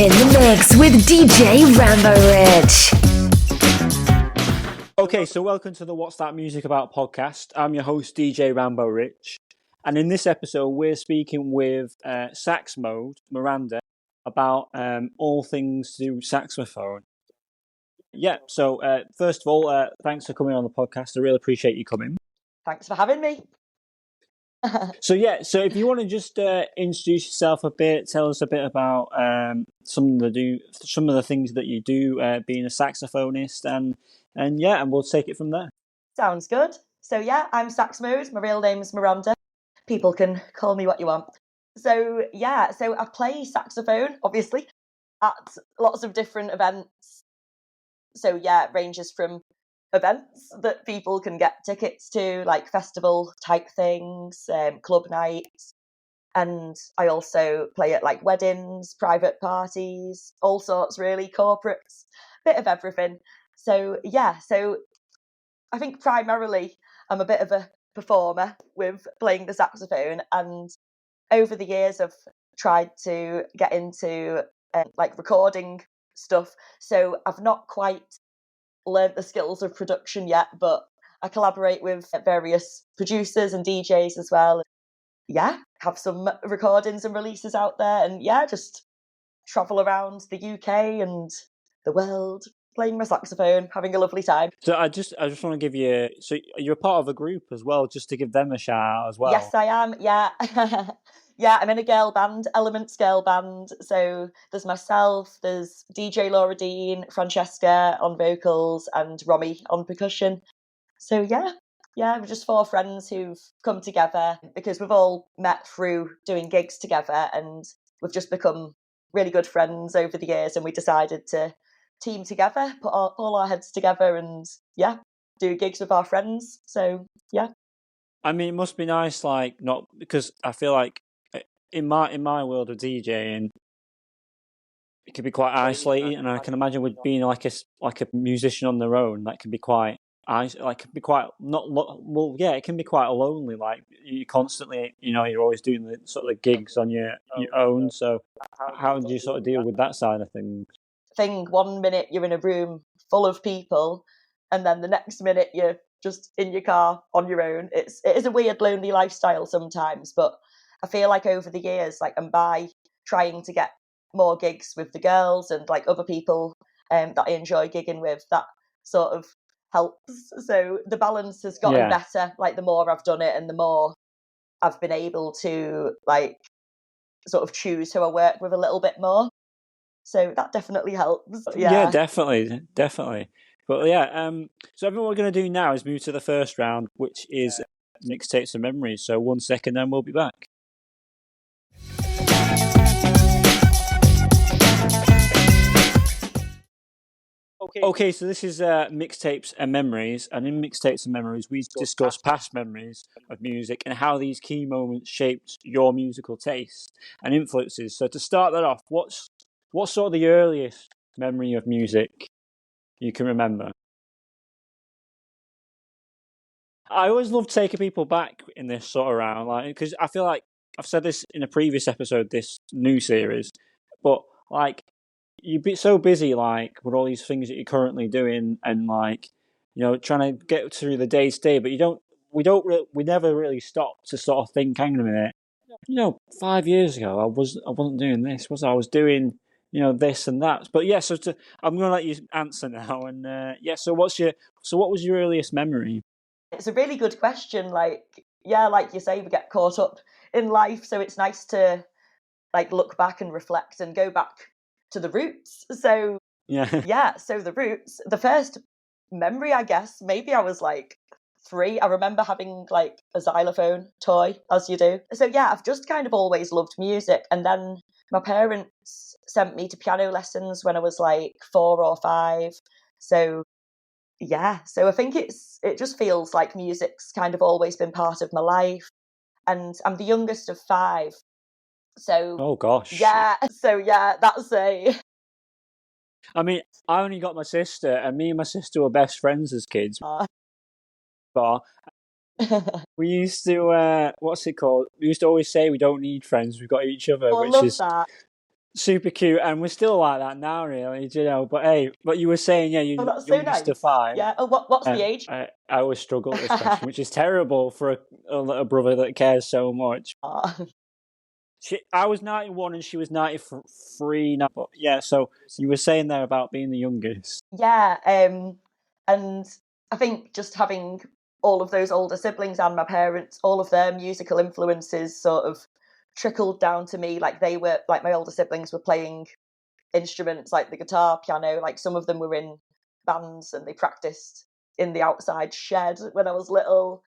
In the mix with DJ Rambo Rich. Okay, so welcome to the What's That Music About podcast. I'm your host, DJ Rambo Rich. And in this episode, we're speaking with Saxmode, Miranda, about all things to do with saxophone. Yeah, so first of all, thanks for coming on the podcast. I really appreciate you coming. Thanks for having me. So if you want to just introduce yourself a bit, tell us a bit about some of the things that you do, being a saxophonist, and we'll take it from there. Sounds good. So yeah, I'm Saxmode. My real name is Miranda. People can call me what you want. So I play saxophone, obviously, at lots of different events. So yeah, it ranges from events that people can get tickets to, like festival type things, club nights, and I also play at like weddings, private parties, all sorts really, corporates, bit of everything. So I think primarily I'm a bit of a performer with playing the saxophone, and over the years I've tried to get into like recording stuff, so I've not quite learnt the skills of production yet, but I collaborate with various producers and DJs as well. Yeah, have some recordings and releases out there, and yeah, just travel around the UK and the world playing my saxophone, having a lovely time. So I just want to give you, so you're part of a group as well, just to give them a shout out as well. Yes, I am. Yeah. Yeah, I'm in a girl band, Elements girl band. So there's myself, there's DJ Laura Dean, Francesca on vocals, and Romy on percussion. So yeah, we're just four friends who've come together because we've all met through doing gigs together, and we've just become really good friends over the years, and we decided to team together, put all our heads together, and yeah, do gigs with our friends. So yeah. I mean, it must be nice, like, not because I feel like in my world of DJing, it can be quite isolating, and I can imagine with being like a musician on their own, that can be quite it can be quite it can be quite lonely. Like you constantly, you're always doing the sort of gigs on your own. So how do you sort of deal with that side of things? One minute you're in a room full of people, and then the next minute you're just in your car on your own. It is a weird, lonely lifestyle sometimes, but I feel like over the years, like, and by trying to get more gigs with the girls and like other people that I enjoy gigging with, that sort of helps. So the balance has gotten better, like the more I've done it and the more I've been able to like sort of choose who I work with a little bit more. So that definitely helps. Yeah, definitely. But yeah, so everything we're going to do now is move to the first round, which is mixtapes and memories. So 1 second, then we'll be back. Okay, so this is mixtapes and memories, and in mixtapes and memories, we discuss past memories of music and how these key moments shaped your musical taste and influences. So to start that off, what's sort of the earliest memory of music you can remember? I always love taking people back in this sort of round, like, because I feel like I've said this in a previous episode, this new series, but like you'd be so busy, like with all these things that you're currently doing, and like trying to get through the day to day, but we never really stop to sort of think, hang on a minute, 5 years ago I wasn't doing this, was I was doing this and that. But yeah, I'm going to let you answer now, and so what was your earliest memory? It's a really good question. Like you say, we get caught up in life, so it's nice to like look back and reflect and go back to the roots. So so the roots, the first memory, I guess, maybe I was like 3. I remember having like a xylophone toy, as you do. So yeah, I've just kind of always loved music, and then my parents sent me to piano lessons when I was like 4 or 5. So yeah, so I think it just feels like music's kind of always been part of my life, and I'm the youngest of 5. So oh gosh, that's a. I mean, I only got my sister, and me and my sister were best friends as kids. But we used to what's it called? We used to always say we don't need friends, we've got each other, I love that. super cute, and we're still like that now, really. You know, but hey, but you were saying, yeah, you're that's so youngest nice. to 5. Yeah. Oh, what's the age? I always struggle with this question, which is terrible for a little brother that cares so much. I was 91 and she was 93 now. But yeah, so you were saying there about being the youngest. Yeah, and I think just having all of those older siblings and my parents, all of their musical influences sort of trickled down to me. Like they were, like my older siblings were playing instruments like the guitar, piano. Like some of them were in bands and they practiced in the outside shed when I was little.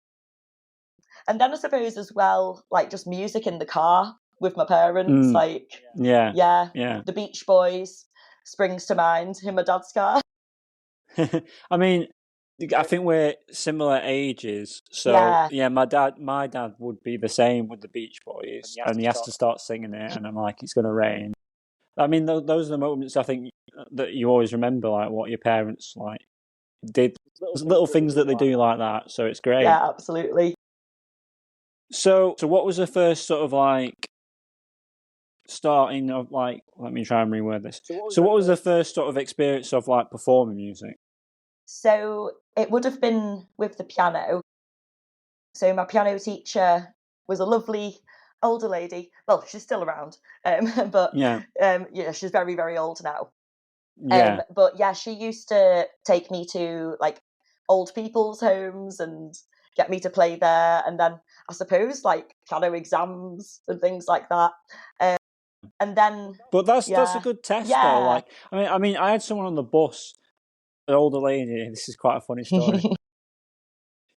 And then I suppose as well, like just music in the car with my parents, like Yeah. The Beach Boys springs to mind in my dad's car. I mean, I think we're similar ages, so yeah. My dad would be the same with the Beach Boys, and he has to start singing it, and I'm like, it's going to rain. I mean, those are the moments I think that you always remember, like what your parents like did, little things that they do like that. So it's great. Yeah, absolutely. So what was the first sort of like starting of like? Let me try and reword this. So what was the first sort of experience of like performing music? So it would have been with the piano. So my piano teacher was a lovely older lady. Well, she's still around, but she's very, very old now. But yeah, she used to take me to like old people's homes and get me to play there, and then I suppose like piano exams and things like that. And then, but that's a good test though. Like, I mean, I had someone on the bus, an older lady. This is quite a funny story.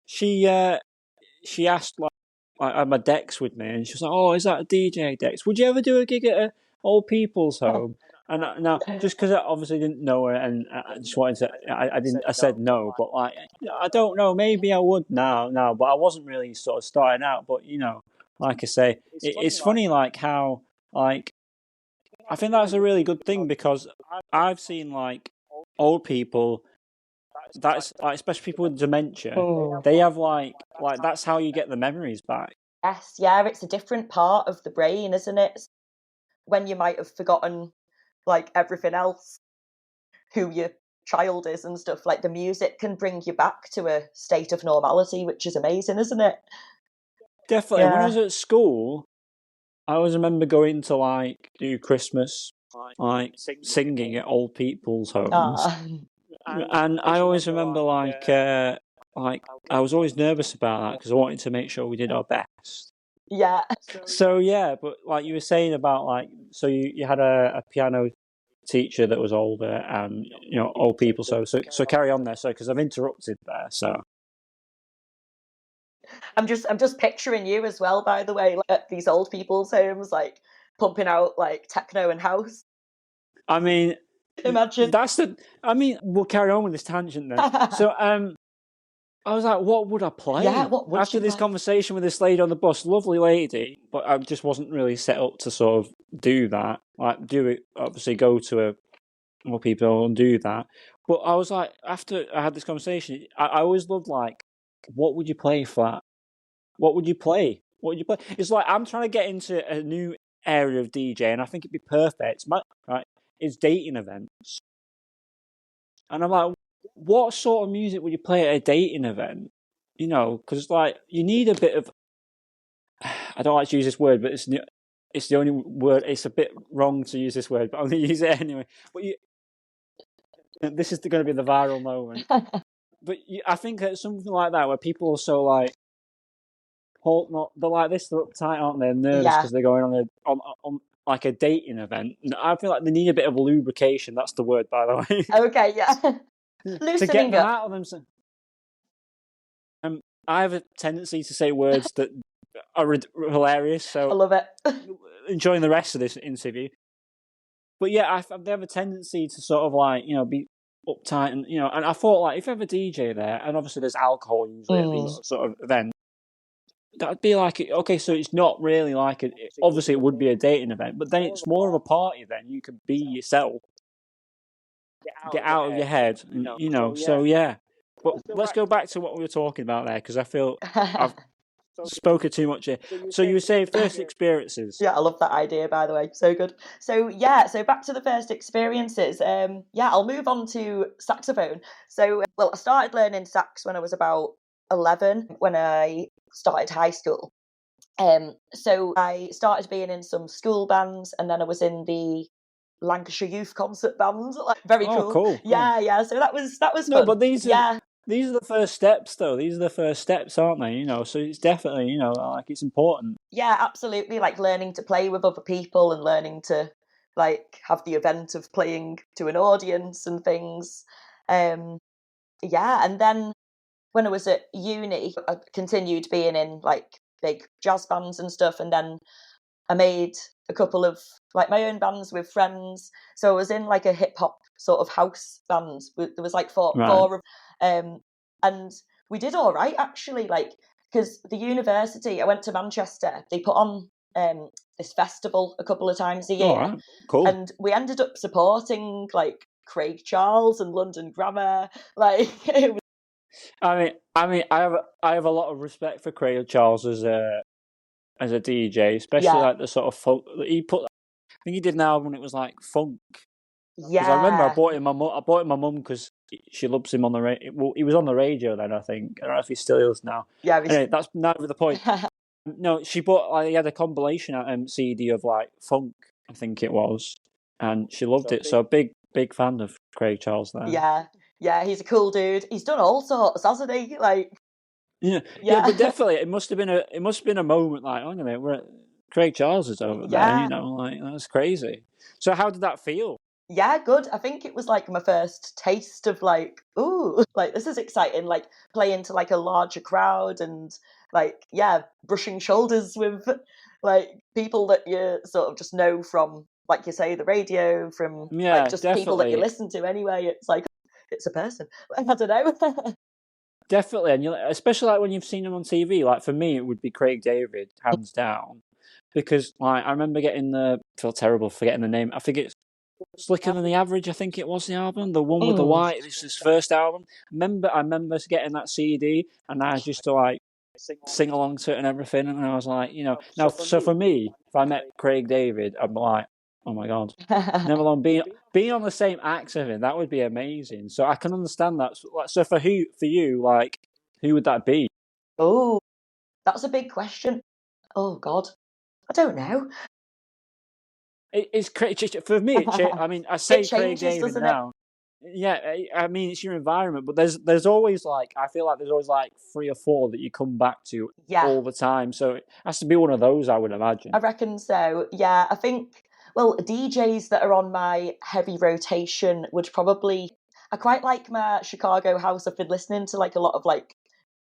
She asked like I had my decks with me, and she was like, "Oh, is that a DJ decks? Would you ever do a gig at an old people's home?" And now, just because I obviously didn't know her, and I just wanted to, I said no, but like, I don't know, maybe I would now, but I wasn't really sort of starting out. But you know, like I say, it's funny like how like I think that's a really good thing because I've seen like old people. That's like, especially people with dementia. They have like that's how you get the memories back. Yes, yeah, it's a different part of the brain, isn't it? When you might have forgotten like everything else, who your child is and stuff, like the music can bring you back to a state of normality, which is amazing, isn't it? Definitely. When I was at school, I always remember going to like do Christmas, like singing at old people's homes. And I always remember like I was always nervous about that because I wanted to make sure we did our best. Yeah. So yeah, but like you were saying about like, so you had a piano teacher that was older and you know old people. So carry on there. So because I've interrupted there. So I'm just picturing you as well. By the way, like, at these old people's homes, like pumping out like techno and house. I mean, imagine we'll carry on with this tangent then. So I was like, what would I play? Yeah, what would after this conversation with this lady on the bus, lovely lady, but I just wasn't really set up to sort of do that. Like do it, obviously go to more people and do that. But I was like, after I had this conversation, I always loved like, what would you play for that? What would you play? What would you play? It's like I'm trying to get into a new area of DJ, and I think it'd be perfect. It's dating events, and I'm like, what sort of music would you play at a dating event? You know, because like you need a bit of. I don't like to use this word, but it's the only word. It's a bit wrong to use this word, but I'm going to use it anyway. But this is going to be the viral moment. But I think it's something like that where people are so like, they're like this, they're uptight, aren't they? Nervous because they're going on like a dating event. I feel like they need a bit of lubrication. That's the word, by the way. Okay, yeah. To get them out of them. I have a tendency to say words that are hilarious. So I love it. Enjoying the rest of this interview. But yeah, they have a tendency to sort of like, you know, be uptight and, you know, and I thought like if you have a DJ there, and obviously there's alcohol usually at these sort of events, that'd be like, okay, so it's not really like obviously it would be a dating event, but then it's more of a party then. You can be yourself. Get out of your head, you know, so yeah. But let's go back to what we were talking about there, because I feel spoken too much here. So you were saying first experiences. Yeah, I love that idea, by the way. So good. So yeah, so back to the first experiences. Yeah, I'll move on to saxophone. So, well, I started learning sax when I was about 11, when I started high school. So I started being in some school bands, and then I was in the Lancashire Youth Concert Band. Like, very cool. Cool. Yeah. So that was No, fun. but these are the first steps, though. These are the first steps, aren't they? You know, so it's definitely, you know, like it's important. Yeah, absolutely. Like learning to play with other people and learning to like have the event of playing to an audience and things. Yeah, and then when I was at uni, I continued being in like big jazz bands and stuff, and then I made a couple of like my own bands with friends. So I was in like a hip hop sort of house band. There was like four of and we did all right actually. Like because the university, I went to Manchester. They put on this festival a couple of times a year. All right, cool. And we ended up supporting like Craig Charles and London Grammar. Like it was. I mean, I have a lot of respect for Craig Charles as a DJ, especially like the sort of funk he put. I think he did an album when it was like funk. Yeah, because I remember I bought him my mum because she loves him on the radio. Well, he was on the radio then, I think. I don't know if he still is now. Yeah, anyway, that's neither the point. No, she bought. Like, he had a compilation CD of like funk, I think it was, and she loved it. So big fan of Craig Charles there. Yeah, he's a cool dude. He's done all sorts, hasn't he? Like, yeah, but definitely, it must have been a moment like, hang on a minute, Craig Charles is over there. You know, like that's crazy. So how did that feel? Yeah, good. I think it was like my first taste of like, ooh, like this is exciting. Like playing to like a larger crowd and like, yeah, brushing shoulders with like people that you sort of just know from, like you say, the radio, from like just people that you listen to anyway. It's like, it's a person. I don't know. Definitely, and especially like when you've seen him on TV. Like for me, it would be Craig David, hands down, because like I remember I feel terrible forgetting the name. I think it's Slicker Than the Average. I think it was the album, the one with the white. This is his first album. I remember getting that CD, and I used to like sing along to it and everything. And I was like, you know, now so for me, if I met Craig David, I'm like, oh my god, never alone being on the same acts of him, that would be amazing. So I can understand that. So for you, like, who would that be? Oh, that's a big question. Oh God, I don't know. It's for me. I mean, I say changes, Craig David now. Yeah, I mean, it's your environment, but there's always like, I feel like there's always like 3 or 4 that you come back to all the time. So it has to be one of those, I would imagine. I reckon so. Yeah, I think. Well, DJs that are on my heavy rotation would probably. I quite like my Chicago house. I've been listening to like a lot of like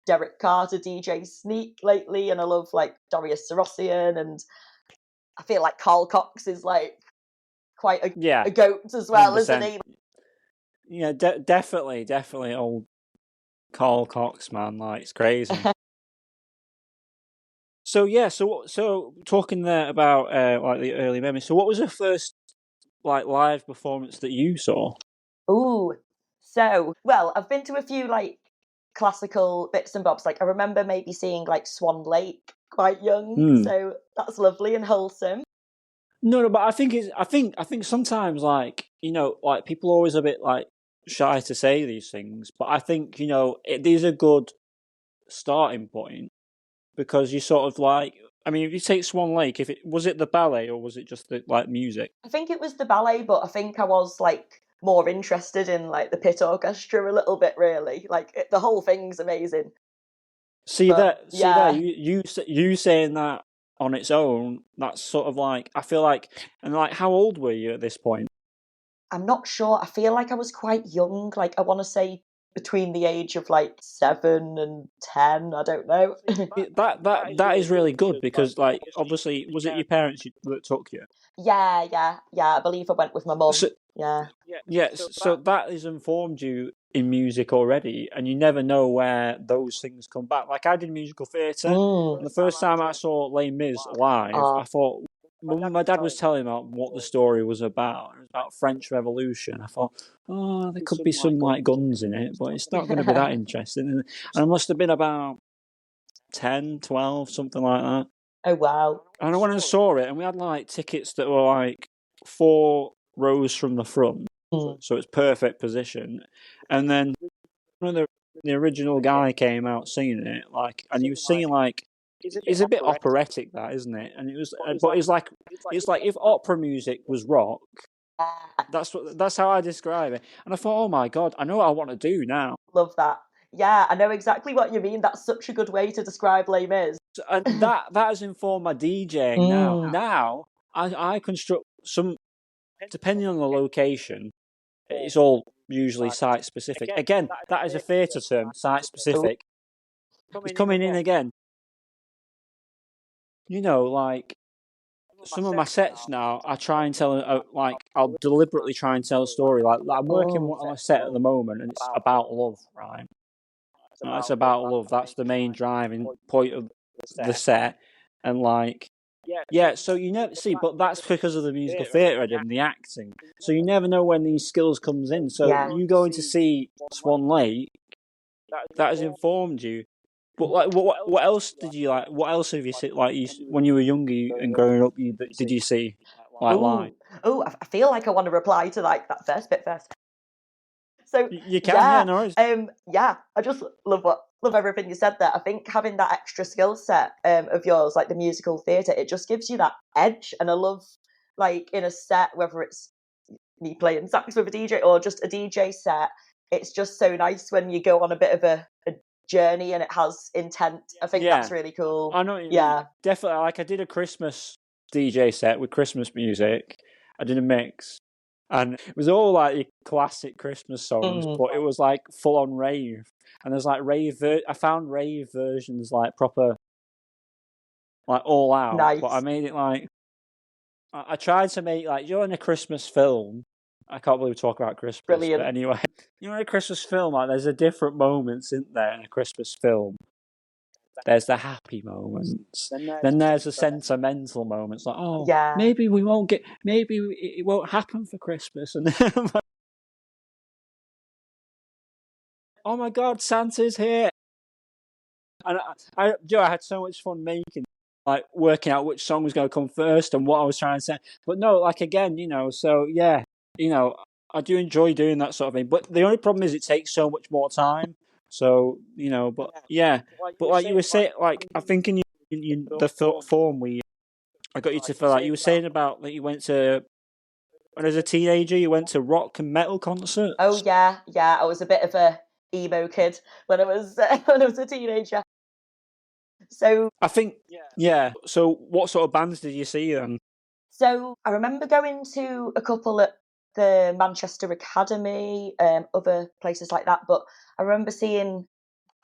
Derek Carter, DJ Sneak lately, and I love like Darius Syrossian, and I feel like Carl Cox is like quite a goat as well, 100%. Isn't he? Yeah, definitely old Carl Cox, man. Like, it's crazy. So talking there about like the early memories. So what was the first like live performance that you saw? Ooh, so well, I've been to a few like classical bits and bobs. Like I remember maybe seeing like Swan Lake quite young, so that's lovely and wholesome. No, but I think sometimes like, you know, like people are always a bit like shy to say these things, but I think, you know, it is a good starting point because you sort of like, I mean, if you take Swan Lake, was it the ballet or was it just the like music? I think it was the ballet, but I think I was like more interested in like the pit orchestra a little bit, really. Like the whole thing's amazing. See, you saying that on its own, that's sort of like, I feel like, and like, how old were you at this point? I'm not sure. I feel like I was quite young. Like I want to say between the age of like 7 and 10. I don't know. that is really good because like obviously was it your parents that took you? Yeah. I believe I went with my mum. So, so that has informed you in music already, and you never know where those things come back. Like I did musical theatre. The first time I saw Les Mis live, I thought, when my dad was telling me about what the story was about, it was about French Revolution. I thought, oh, there could be some like guns in it, but it's not going to be that interesting. And I must have been about 10, 12, something like that. Oh wow! And I went and saw it, and we had like tickets that were like 4 rows from the front, so it's perfect position. And then one of the original guy came out singing it, like, and he was singing like. It's a bit operatic, that, isn't it? And it was, but it's like if opera music was rock. That's how I describe it. And I thought, oh my god, I know what I want to do now. Love that. Yeah, I know exactly what you mean. That's such a good way to describe Les Mis. And that has informed my DJing now. Now I construct some, depending on the location. It's all usually site specific. Again, that is a theatre term, site specific. It's coming in again. You know, like some of my sets now, I try and tell, like, I'll deliberately try and tell a story. Like I'm working on a set at the moment, and it's about love, right? It's about love. That's the main driving point of the set, and like, yeah. So you never see, but that's because of the musical theatre I did and the acting. So you never know when these skills comes in. So you going to see Swan Lake, that has informed you. But like, what else did you like? What else have you seen? Like, when you were younger and growing up, did you see like live? Oh, I feel like I want to reply to like that first bit first. So you can, yeah, no worries. Yeah, I just love everything you said there. I think having that extra skill set of yours, like the musical theatre, it just gives you that edge. And I love, like, in a set, whether it's me playing sax with a DJ or just a DJ set, it's just so nice when you go on a bit of a journey and it has intent. I think that's really cool. I know what you mean. Definitely. Like, I did a Christmas DJ set with Christmas music. I did a mix, and it was all like your classic Christmas songs, but it was like full on rave. And there's like I found rave versions, like proper, like all out. Nice. But I made it like, I tried to make, like, you're in a Christmas film. I can't believe we talk about Christmas. Brilliant. But anyway, in a Christmas film, like, there's a different moments, isn't there, in a Christmas film? There's the happy moments. Then there's the sentimental moments. Like, oh, maybe we won't get, maybe it won't happen for Christmas. And then, oh my God, Santa's here. And I had so much fun making, like, working out which song was going to come first and what I was trying to say. But no, like, again, so yeah, I do enjoy doing that sort of thing. But the only problem is it takes so much more time. So, but yeah. But like you were saying, like, I think in the form I got you to fill out, you were saying about that you went to, when as a teenager, you went to rock and metal concerts. Oh yeah. I was a bit of a emo kid when I was a teenager. So I think, yeah. So what sort of bands did you see then? So I remember going to a couple at the Manchester Academy, other places like that. But I remember seeing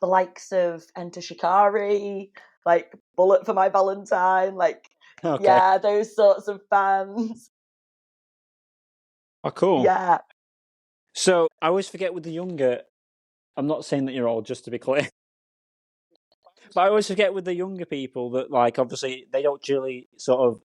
the likes of Enter Shikari, like Bullet for My Valentine, like, those sorts of bands. Oh, cool. Yeah. So I always forget with the younger, I'm not saying that you're old, just to be clear. But I always forget with the younger people that, like, obviously they don't really sort of,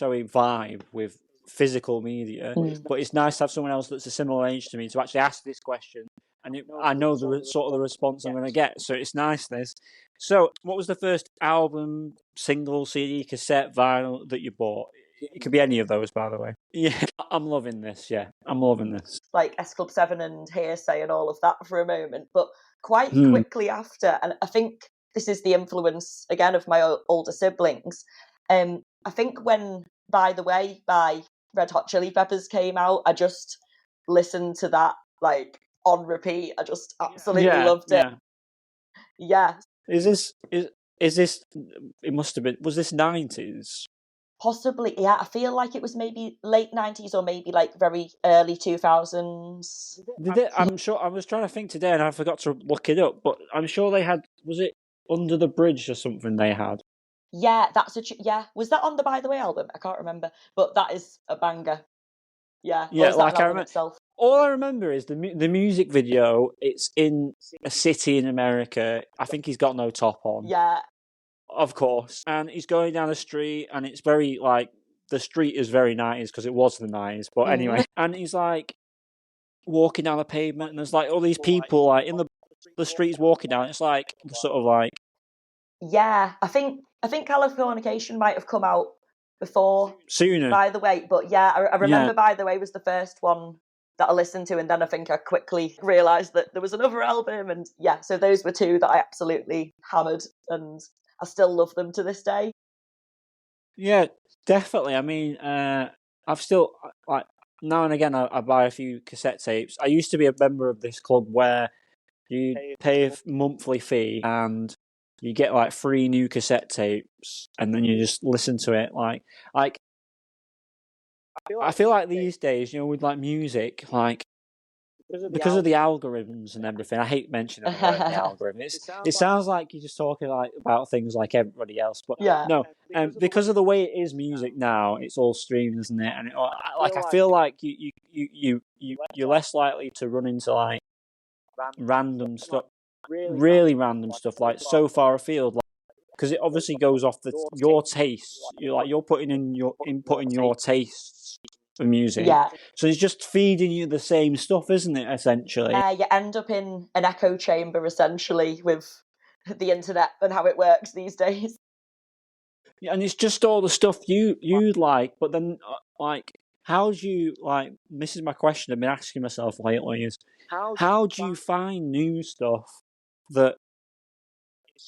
vibe with physical media. But it's nice to have someone else that's a similar age to me to actually ask this question, and I know the sort of the response I'm going to get. So it's nice, this. So, what was the first album, single, CD, cassette, vinyl that you bought? It could be any of those, by the way. Yeah, I'm loving this. Yeah, I'm loving this. Like S Club 7 and Hearsay and all of that for a moment, but quite quickly after, and I think this is the influence again of my older siblings. I think when By the Way by Red Hot Chili Peppers came out, I just listened to that, like, on repeat. I just absolutely loved it. Yeah. Is this? It must have been. Was this 90s? Possibly, yeah. I feel like it was maybe late 90s or maybe like very early 2000s. I'm sure. I was trying to think today and I forgot to look it up, but I'm sure they had. Was it Under the Bridge or something they had? Yeah, was that on the By the Way album? I can't remember, but that is a banger. Yeah, like I remember itself. All I remember is the music video. It's in a city in America. I think he's got no top on. Yeah, of course. And he's going down the street, and it's very, like, the street is very 90s because it was the 90s. But anyway, and he's like walking down the pavement, and there's like all these people like in the streets walking down. It's like sort of like Yeah, I think Californication might have come out before Sooner. By the Way, but yeah, I remember By the Way was the first one that I listened to, and then I think I quickly realised that there was another album, and yeah, so those were two that I absolutely hammered, and I still love them to this day. Yeah, definitely. I mean, I've still, like, now and again I buy a few cassette tapes. I used to be a member of this club where you pay a monthly fee and you get like 3 new cassette tapes, and then you just listen to it. Like I feel like these days, with like music, like because of the algorithms and everything. I hate mentioning the word the algorithm. It sounds like you're just talking like about things like everybody else, but Yeah. no. Because of the way it is music now, it's all streamed, isn't it? And I feel like you're less likely to run into like random stuff, really random stuff, like so far afield, like, because it obviously goes off your tastes. You're putting in your inputting your tastes for music. Yeah. So it's just feeding you the same stuff, isn't it? Essentially. Yeah, you end up in an echo chamber essentially with the internet and how it works these days. Yeah, and it's just all the stuff you like, but then like, how do you like? This is my question I've been asking myself lately: is how do you find new stuff that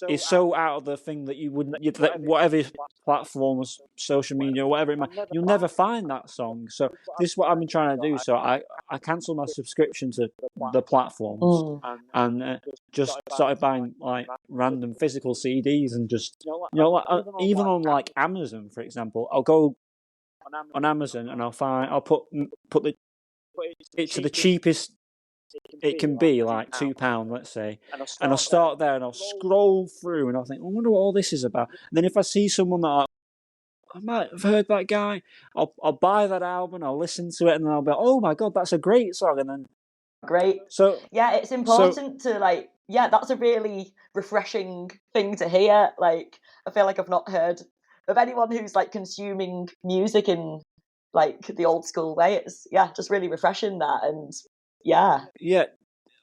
is so out of the thing that you wouldn't, that whatever platforms, social media, or whatever it might, you'll never find that song. So this is what I've been trying to do. So I cancelled my subscription to the platforms and just started buying like random physical CDs and just like, even on like Amazon, for example, I'll go on Amazon and I'll put it to the cheapest it can be, like £2, let's say, and I'll start there and I'll scroll through and I'll think, I wonder what all this is about. And then if I see someone that I might have heard that guy, I'll buy that album, I'll listen to it, and then I'll be like, oh my god, that's a great song. And then great. So yeah, it's important to like, yeah, that's a really refreshing thing to hear. Like, I feel like I've not heard of anyone who's like consuming music in like the old school way. It's just really refreshing that. And yeah.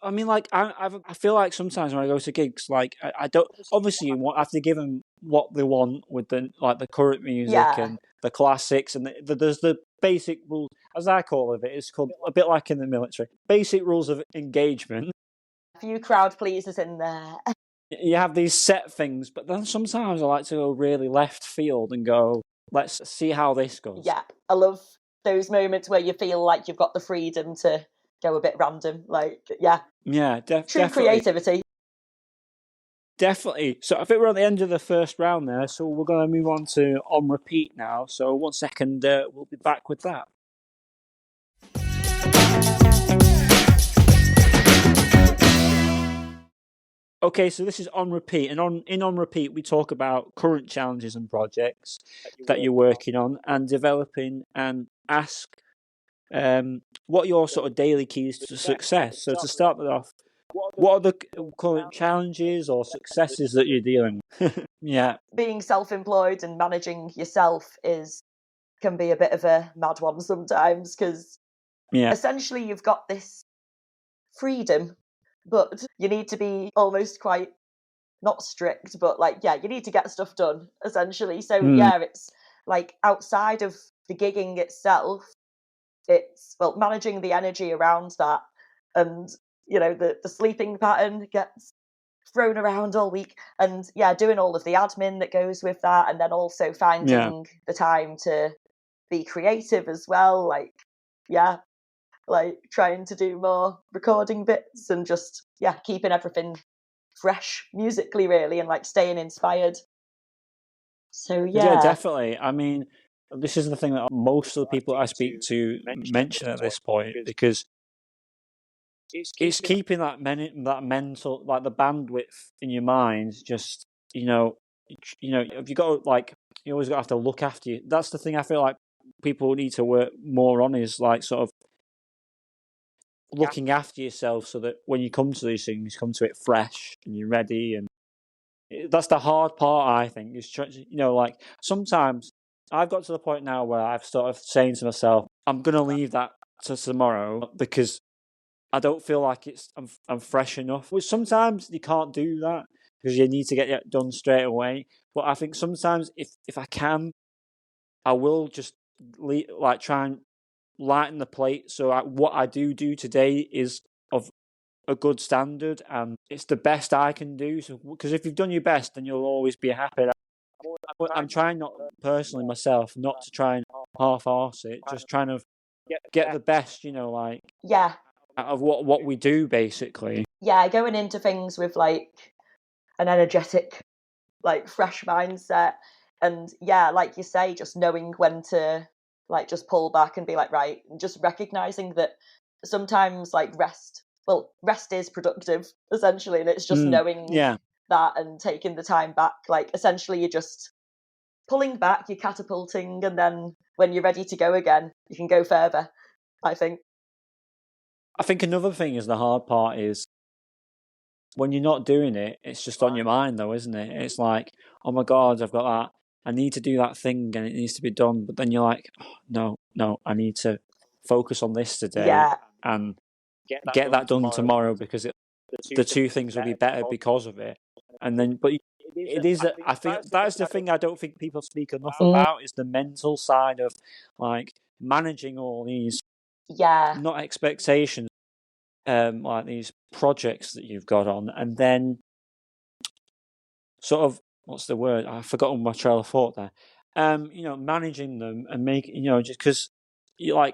I mean, like, I feel like sometimes when I go to gigs, like, I don't, obviously you have to give them what they want with the current music and the classics, and there's the basic rules, as I call it. It's called, a bit like in the military, basic rules of engagement. A few crowd pleasers in there. You have these set things, but then sometimes I like to go really left field and go, let's see how this goes. Yeah, I love those moments where you feel like you've got the freedom to go a bit random. Like, true definitely. creativity. Definitely. So I think we're at the end of the first round there, so we're going to move on to On Repeat now. So 1 second, we'll be back with that. Okay, so this is On Repeat, and in On Repeat we talk about current challenges and projects that you're working on and developing, and ask what are your sort of daily keys to success. So to start that off, what are the current challenges or successes that you're dealing with? Yeah. Being self-employed and managing yourself can be a bit of a mad one sometimes, because essentially you've got this freedom, but you need to be almost quite, not strict, but like, you need to get stuff done, essentially. So it's like outside of the gigging itself, it's, well, managing the energy around that, and the sleeping pattern gets thrown around all week, and doing all of the admin that goes with that, and then also finding the time to be creative as well, like trying to do more recording bits and just keeping everything fresh musically, really, and like staying inspired. So yeah, definitely. I mean, this is the thing that most of the people I speak to mention at this point, because it's keeping that mental, like the bandwidth in your mind. Just if you got like, you always got to have to look after you. That's the thing I feel like people need to work more on, is like sort of looking after yourself, so that when you come to these things, you come to it fresh and you're ready. And that's the hard part, I think, is like sometimes I've got to the point now where I've sort of saying to myself, I'm going to leave that to tomorrow because I don't feel like I'm fresh enough. Which sometimes you can't do that. because you need to get it done straight away. But I think sometimes if I can, I will just try and lighten the plate. So what I do today is of a good standard, and it's the best I can do. So because if you've done your best, then you'll always be happy. But I'm trying not personally myself not to try and half-arse it, just trying to get the best, out of what we do basically. Yeah, going into things with like an energetic, like fresh mindset, and like you say, just knowing when to like just pull back and be like, right, just recognizing that sometimes like rest is productive essentially, and it's just knowing that and taking the time back. Like essentially you're just pulling back, you're catapulting, and then when you're ready to go again, you can go further, I think. I think another thing is the hard part is when you're not doing it, it's just on your mind though, isn't it? It's like, oh my God, I've got that. I need to do that thing and it needs to be done. But then you're like, oh, no, I need to focus on this today and get that done tomorrow because the two things will be better because of it. And then, but it is, I think that's the thing I don't think people speak enough about is the mental side of like managing all these, not expectations, like these projects that you've got on, and then sort of, what's the word? I've forgotten my trail of thought there. Managing them and making, just because you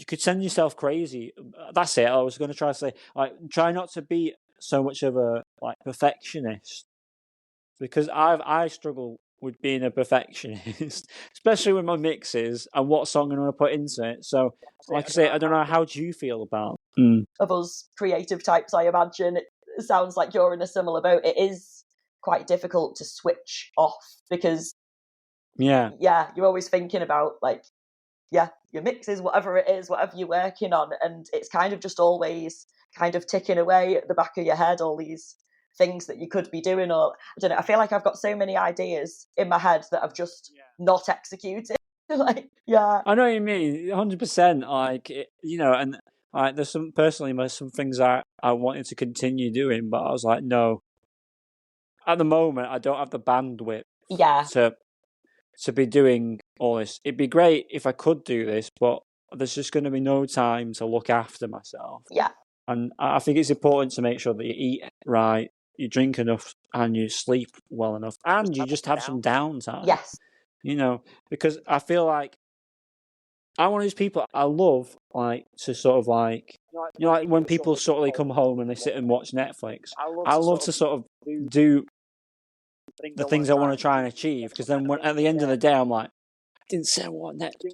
could send yourself crazy. That's it. I was going to try to say, like, try not to be so much of a perfectionist, because I struggle with being a perfectionist, especially with my mixes and what song I'm going to put into it. So, like I say, I don't know. How do you feel about of us creative types? I imagine it sounds like you're in a similar boat. It is quite difficult to switch off because you're always thinking about like your mixes, whatever it is, whatever you're working on, and it's kind of just always kind of ticking away at the back of your head, all these things that you could be doing. Or I don't know, I feel like I've got so many ideas in my head that I've just not executed. I know what you mean, 100%. Like and like there's some things I wanted to continue doing, but I was like, no, at the moment I don't have the bandwidth to be doing all this. It'd be great if I could do this, but there's just going to be no time to look after myself. And I think it's important to make sure that you eat right, you drink enough, and you sleep well enough, and you just have some downtime. Because I feel like I'm one of those people. I love to sort of like when people sort of come home and they sit and watch Netflix. I love to sort of do the things I want to try and achieve, because then at the end of the day, I'm like, I didn't sit and watch Netflix.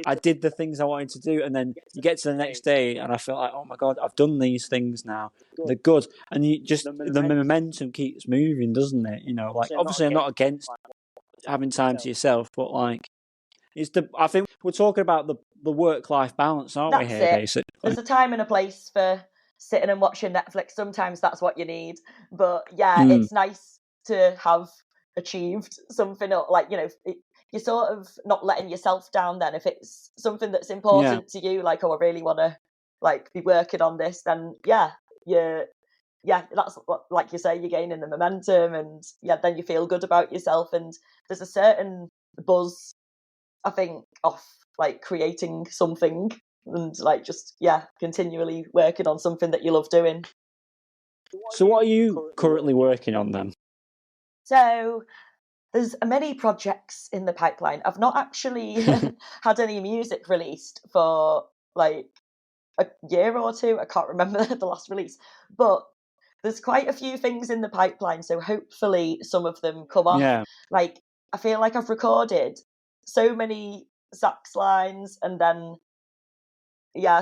I did the things I wanted to do, and then you get to the next day, and I feel like, oh my God, I've done these things now. They're good, and you just the momentum keeps moving, doesn't it? Obviously, I'm not against having time to yourself, but I think we're talking about the work-life balance, aren't we here? Basically, there's a time and a place for sitting and watching Netflix. Sometimes that's what you need, but it's nice to have achieved something, like you're sort of not letting yourself down then if it's something that's important to you, like, oh, I really want to be working on this, then that's what, like you say, you're gaining the momentum, and then you feel good about yourself, and there's a certain buzz, I think, off creating something and just continually working on something that you love doing. So what are you currently working on then? So there's many projects in the pipeline. I've not actually had any music released for a year or two. I can't remember the last release, but there's quite a few things in the pipeline, so hopefully some of them come off. I feel like I've recorded so many sax lines, and then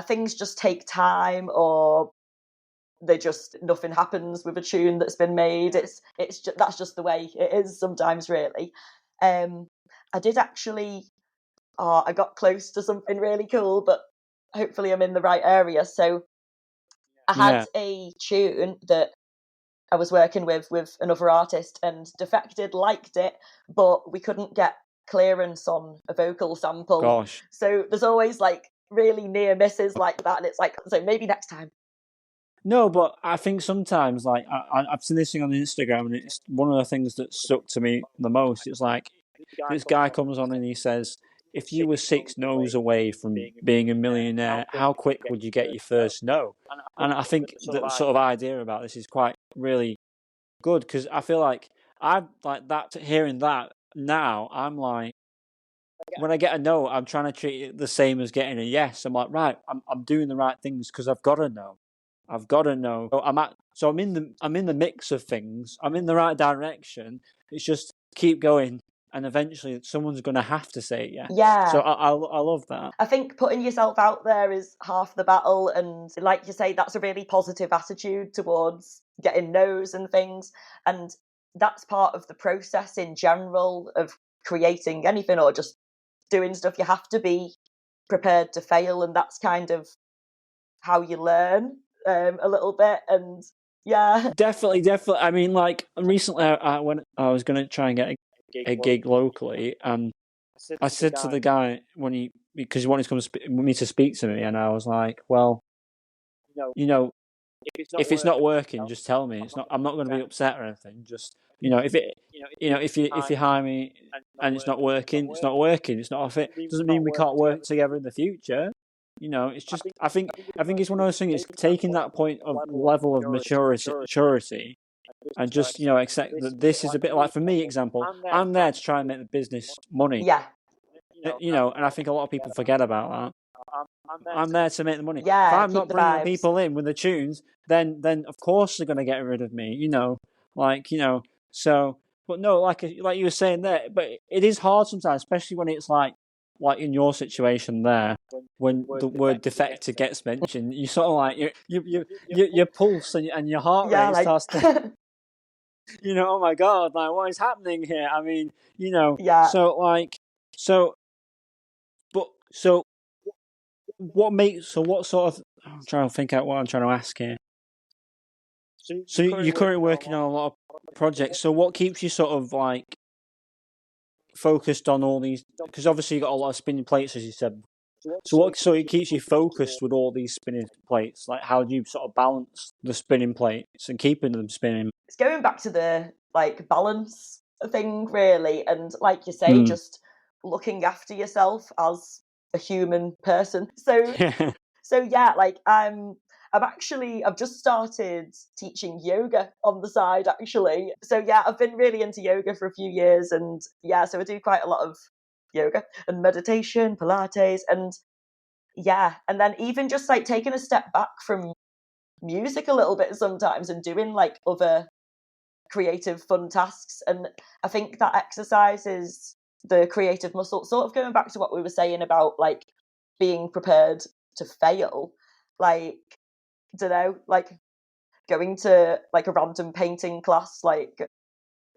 things just take time, or nothing happens with a tune that's been made. That's just the way it is sometimes, really. I did actually I got close to something really cool, but hopefully I'm in the right area. So I had a tune that I was working with another artist, and Defected liked it, but we couldn't get clearance on a vocal sample. Gosh. So there's always really near misses like that, and it's so maybe next time. No, but I think sometimes, like, I've seen this thing on Instagram, and it's one of the things that stuck to me the most. It's like, this guy comes on and he says, if you were 6 no's away from being a millionaire, how quick would you get your first no? And I think the sort of idea about this is quite really good, because I feel like I've like that, hearing that now, I'm like, when I get a no, I'm trying to treat it the same as getting a yes. I'm like, right, I'm doing the right things because I've got to know. I've got to know. So I'm in the mix of things. I'm in the right direction. It's just keep going, and eventually someone's going to have to say yes. Yeah. So I love that. I think putting yourself out there is half the battle, and like you say, that's a really positive attitude towards getting no's and things, and that's part of the process in general of creating anything or just doing stuff. You have to be prepared to fail, and that's kind of how you learn a little bit. And yeah, Definitely. I mean, like, recently when I was going to try and get a gig locally, and I said to the guy because he wanted to come me to speak to me, and I was like, well, you know, if it's not working, just tell me. I'm not going to be upset or anything. Just, if you hire me and it's not working, it's not working. It's not a fit. Doesn't mean we can't work together in the future. It's just, I think it's one of those things. It's taking that point of level of maturity, and just, accept that this is a bit like, for me, example, I'm there to try and make the business money. yeah, And I think a lot of people forget about that. I'm there to make the money. Yeah, if I'm keep not the bringing vibes. people in with the tunes, then of course they're going to get rid of me. So, but no, like you were saying there, but it is hard sometimes, especially when it's like in your situation there, when the word defector gets mentioned, you sort of like your pulse and your heart yeah, rate like starts to, oh my God, like, what is happening here? I mean, yeah. so what sort of, I'm trying to think out what I'm trying to ask here. So you're currently working on a lot of projects. So what keeps you sort of like focused on all these? Because obviously you got a lot of spinning plates, as you said. So it keeps you focused with all these spinning plates? Like, how do you sort of balance the spinning plates and keeping them spinning? It's going back to the like balance thing, really, and like you say, just looking after yourself as a human person. So yeah, like I've just started teaching yoga on the side, actually. So yeah, I've been really into yoga for a few years, and yeah, so I do quite a lot of yoga and meditation, Pilates, and yeah, and then even just like taking a step back from music a little bit sometimes and doing like other creative fun tasks. And I think that exercises the creative muscle, sort of going back to what we were saying about like being prepared to fail. Like, don't know, like going to like a random painting class, like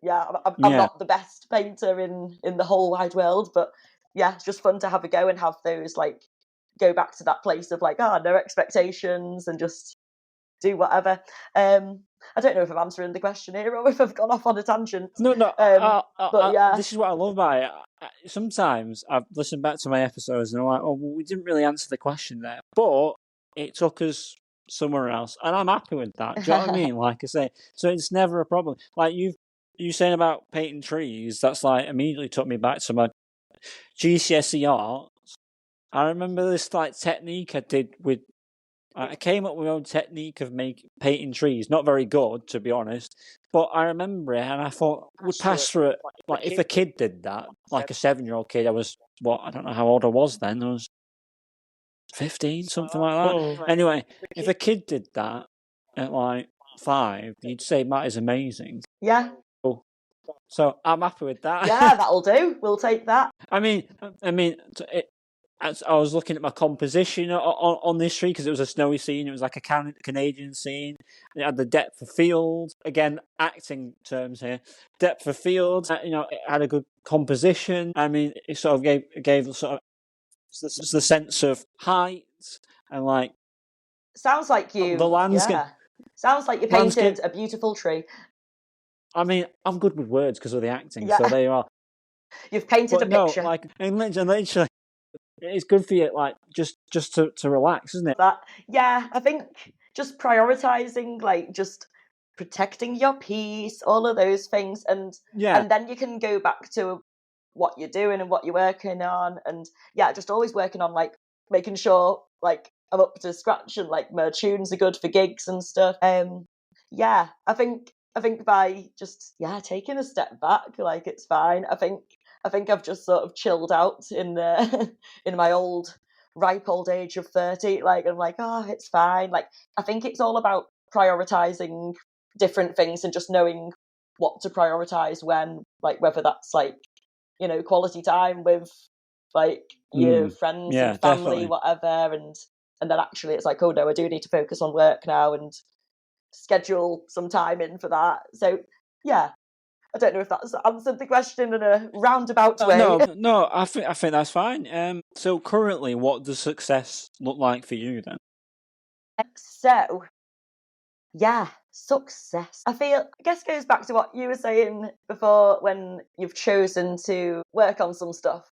yeah, I'm not the best painter in the whole wide world, but yeah, it's just fun to have a go and have those like go back to that place of like, no expectations and just do whatever. I don't know if I'm answering the question here or if I've gone off on a tangent. No. But yeah, this is what I love about it. Sometimes I've listened back to my episodes and I'm like, oh, well, we didn't really answer the question there, but it took us somewhere else, and I'm happy with that. Do you know what I mean? Like I say, so it's never a problem. Like you saying about painting trees, that's like immediately took me back to my GCSE art. I remember this like technique I did with. I came up with my own technique of painting trees. Not very good, to be honest, but I remember it, and I thought would pass through it. Like, if a kid did that, like a 7-year-old kid, I don't know how old I was then. I was 15, something like that. Anyway, if a kid did that at like 5, you'd say that is amazing. Yeah. So I'm happy with that. Yeah, that'll do. We'll take that. I mean, as I was looking at my composition on this tree, because it was a snowy scene, it was like a Canadian scene. It had the depth of field. Again, acting terms here. Depth of field. It had a good composition. I mean, it sort of gave sort of the sense of height and like. Sounds like you. The landscape. Yeah. Sounds like you painted a beautiful tree. I mean, I'm good with words because of the acting, so there you are. You've painted a picture. No, like, and literally, it's good for you, like, just to relax, isn't it? Yeah, I think just prioritizing, like just protecting your peace, all of those things, and then you can go back to what you're doing and what you're working on, and just always working on like making sure like I'm up to scratch and like my tunes are good for gigs and stuff. I think by just taking a step back, like it's fine. I think I've just sort of chilled out in the in my ripe old age of 30. Like I'm like, oh, it's fine. Like I think it's all about prioritizing different things and just knowing what to prioritize when, like whether that's like, you know, quality time with like your friends and family, whatever, and then actually it's like, oh no, I do need to focus on work now and schedule some time in for that. So I don't know if that's answered the question in a roundabout way. No, I think that's fine. So currently, what does success look like for you then? Success. I guess goes back to what you were saying before, when you've chosen to work on some stuff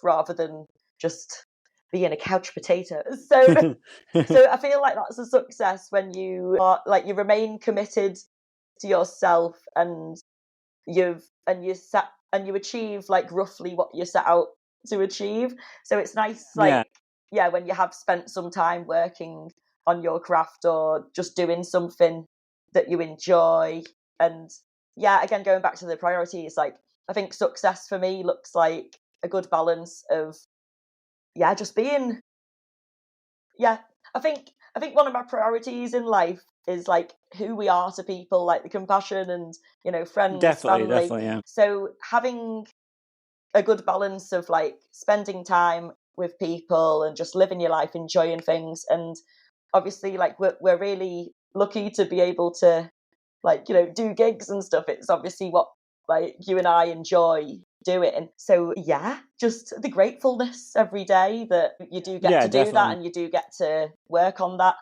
rather than just being a couch potato. So I feel like that's a success when you are like, you remain committed to yourself and you achieve like roughly what you set out to achieve. So it's nice, like when you have spent some time working on your craft or just doing something that you enjoy. And again, going back to the priorities, like I think success for me looks like a good balance of just being I think one of my priorities in life is like who we are to people, like the compassion and, you know, friends, family. So having a good balance of like spending time with people and just living your life, enjoying things. And obviously like we're really lucky to be able to, like, you know, do gigs and stuff. It's obviously what like you and I enjoy doing. So just the gratefulness every day that you do get to do that and you do get to work on that.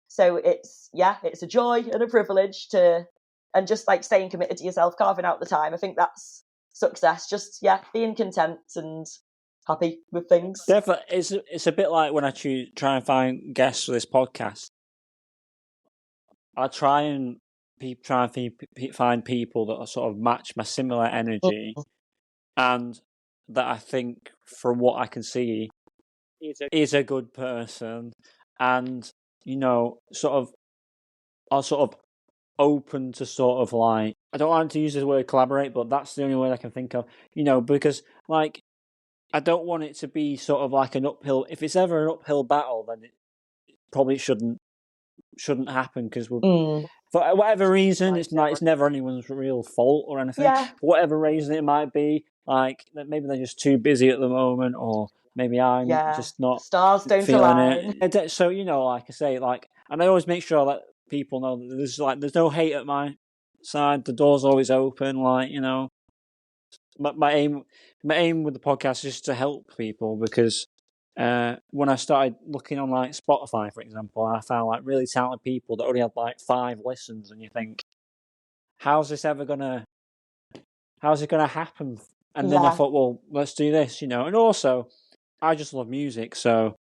So it's a joy and a privilege and just like staying committed to yourself, carving out the time. I think that's success. Just being content and happy with things. Definitely, it's a bit like when I try and find guests for this podcast. I try and find people that are sort of match my similar energy, and that I think, from what I can see, is a good person, and you know, are sort of open to sort of like, I don't want to use the word collaborate, but that's the only word I can think of. You know, because like I don't want it to be sort of like an uphill. If it's ever an uphill battle, then it probably shouldn't happen, because for whatever reason, it's never anyone's real fault or anything. For whatever reason it might be, like maybe they're just too busy at the moment, or maybe I'm just not stars don't feeling align. it. So, you know, like I say, like, and I always make sure that people know that there's no hate at my side. The door's always open. Like, you know, my aim with the podcast is to help people, because when I started looking on like Spotify, for example, I found like really talented people that only had like 5 listens, and you think, how's it gonna happen? And then I thought, well, let's do this, you know. And also, I just love music, so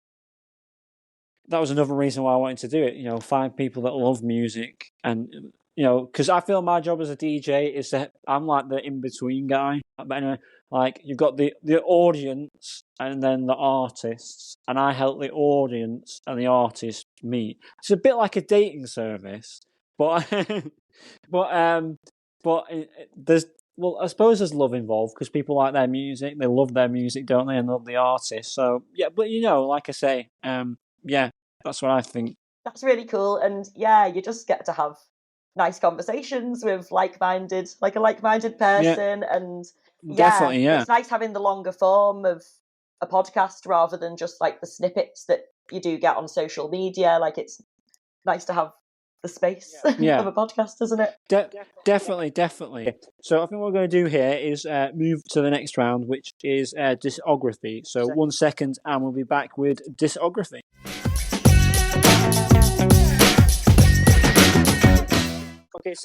that was another reason why I wanted to do it. You know, find people that love music, and you know, because I feel my job as a DJ is that I'm like the in between guy. But anyway, like you've got the audience and then the artists, and I help the audience and the artists meet. It's a bit like a dating service, but there's, well, I suppose there's love involved, because people like their music, they love their music, don't they, and love the artist. So but you know, like I say, that's what I think. That's really cool, and you just get to have nice conversations with a like-minded person, and definitely, it's nice having the longer form of a podcast rather than just like the snippets that you do get on social media. Like it's nice to have the space of a podcast, isn't it? Definitely. So I think what we're going to do here is move to the next round, which is discography. So 1 second, and we'll be back with discography.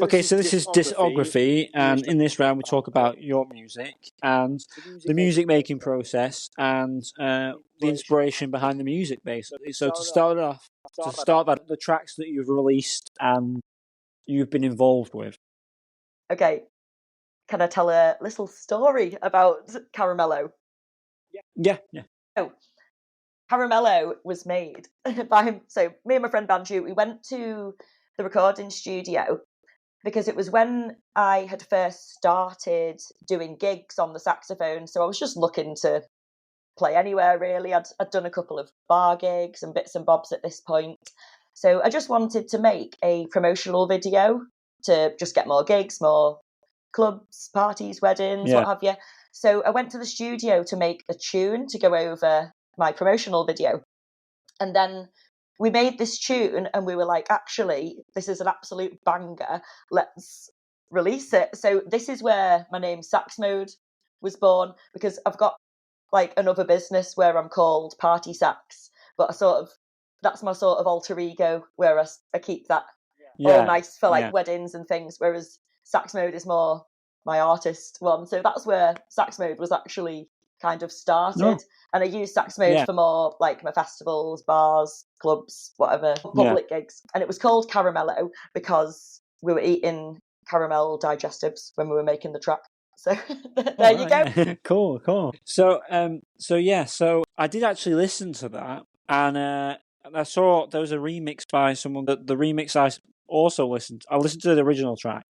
Okay, so this is discography, and in this round we talk about your music and the music making process and the inspiration behind the music, basically. So to start off, to start that, the tracks that you've released and you've been involved with. Okay, can I tell a little story about Caramello? Yeah. Oh, Caramello was made by him. So me and my friend Banju, we went to the recording studio because it was when I had first started doing gigs on the saxophone. So I was just looking to play anywhere, really. I'd done a couple of bar gigs and bits and bobs at this point. So I just wanted to make a promotional video to just get more gigs, more clubs, parties, weddings, what have you. So I went to the studio to make a tune to go over my promotional video. And then we made this tune and we were like, actually, this is an absolute banger. Let's release it. So this is where my name Saxmode was born, because I've got like another business where I'm called Party Sax, but that's my sort of alter ego where I keep that all nice for like weddings and things, whereas Saxmode is more my artist one. So that's where Saxmode was actually kind of started. And I use Saxmode for more like my festivals, bars, clubs, whatever, public gigs. And it was called Caramello because we were eating caramel digestives when we were making the track. So there you go. Yeah. Cool. So I did actually listen to that, and I saw there was a remix by someone. The remix I also listened. I listened to the original track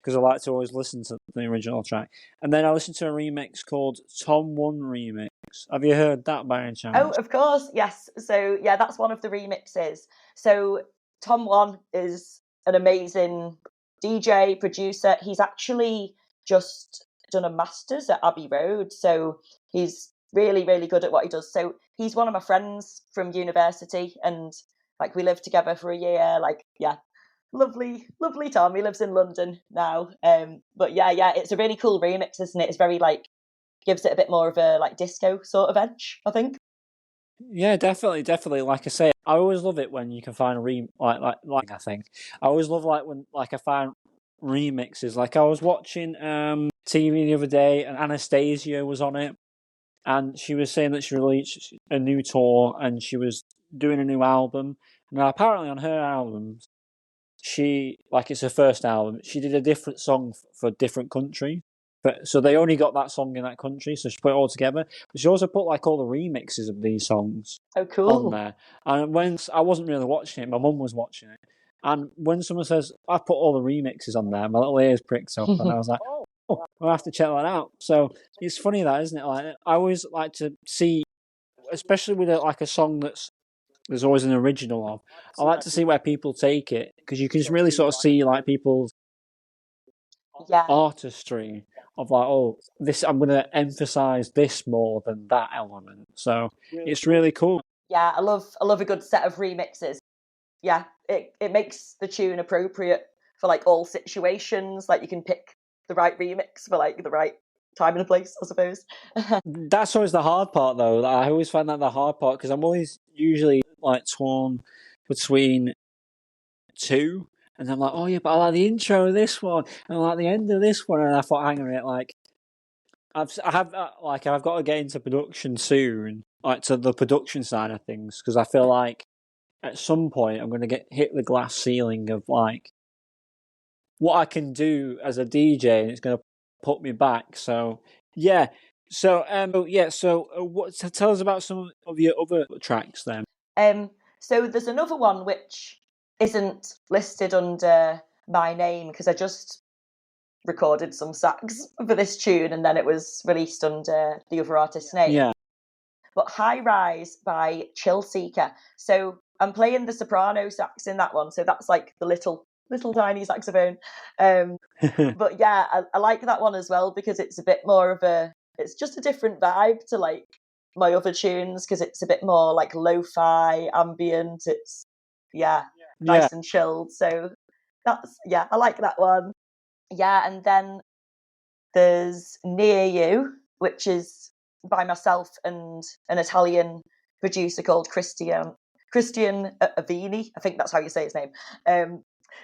because I like to always listen to the original track, and then I listened to a remix called Tom One Remix. Have you heard that by any chance? Oh, of course, yes. So yeah, that's one of the remixes. So Tom One is an amazing DJ producer. He's actually just done a master's at Abbey Road, so he's really, really good at what he does. So he's one of my friends from university, and like we lived together for a year. Like, yeah, lovely Tom. He lives in London now. But yeah, it's a really cool remix, isn't it? It's very like gives it a bit more of a like disco sort of edge, I think. Yeah, definitely. Like I say, I always love it when you can find a like I think I always love like when like I find remixes. Like I was watching TV the other day, and Anastasia was on it, and she was saying that she released a new tour and she was doing a new album. Now, apparently, on her albums, she like it's her first album. She did a different song for a different country. But so they only got that song in that country, so she put it all together. But she also put like all the remixes of these songs on there. And when I wasn't really watching it, my mum was watching it. And when someone says, "I put all the remixes on there," my little ears pricked up, and I was like, "Oh, I'll have to check that out." So it's funny that, isn't it? Like I always like to see, especially with like a song there's always an original of. I like to see where people take it because you can just really sort of see like people's artistry of like, oh, this I'm going to emphasize this more than that element. So it's really cool. Yeah, I love a good set of remixes. Yeah, it makes the tune appropriate for like all situations. Like you can pick the right remix for like the right time and place, I suppose. That's always the hard part, though. I always find that the hard part because I'm always usually like torn between two. And I'm like, oh yeah, but I like the intro of this one, and I like the end of this one, and I thought, hang on a minute, like I've got to get into production soon, like to the production side of things, because I feel like at some point I'm going to hit the glass ceiling of like what I can do as a DJ, and it's going to put me back. So yeah, so tell us about some of your other tracks then. So there's another one which isn't listed under my name because I just recorded some sax for this tune and then it was released under the other artist's name. Yeah. But High Rise by Chill Seeker. So I'm playing the soprano sax in that one. So that's like the little tiny saxophone. But yeah, I like that one as well because it's a bit more of it's just a different vibe to like my other tunes because it's a bit more like lo-fi, ambient. It's nice and chilled. So I like that one. Yeah, and then there's Near You, which is by myself and an Italian producer called Christian Avini. I think that's how you say his name.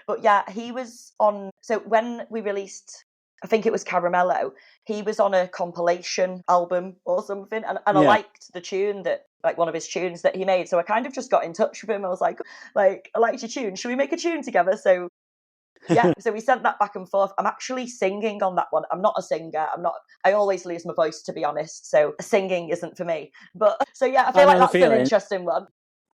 But yeah, he was on. So when we released I think it was Caramello. He was on a compilation album or something, and I Yeah. liked the tune that, like, one of his tunes that he made. So I kind of just got in touch with him. I was like, I liked your tune. Should we make a tune together? So yeah, so we sent that back and forth. I'm actually singing on that one. I'm not a singer. I always lose my voice, to be honest. So singing isn't for me. But so yeah, I feel like know the that's an feeling. interesting one.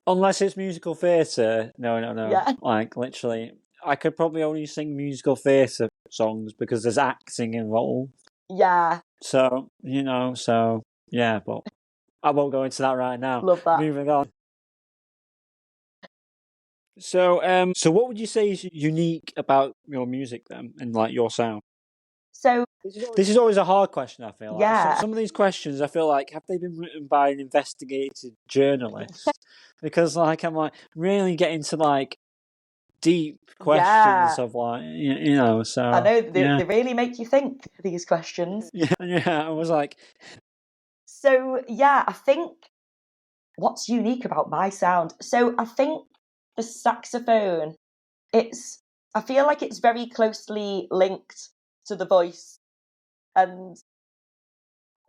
Unless it's musical theatre. No. Yeah. Like, literally, I could probably only sing musical theatre songs because there's acting involved. Yeah. So, yeah, but I won't go into that right now. Love that. Moving on. So, what would you say is unique about your music then, and like your sound? So This is always a hard question, I feel like. Yeah. Some of these questions, I feel like, have they been written by an investigative journalist? Because, like, I'm like really getting to like deep questions of like, so I know they really make you think, these questions. Yeah, I was like, so yeah, I think what's unique about my sound. So I think the saxophone, I feel like it's very closely linked to the voice, and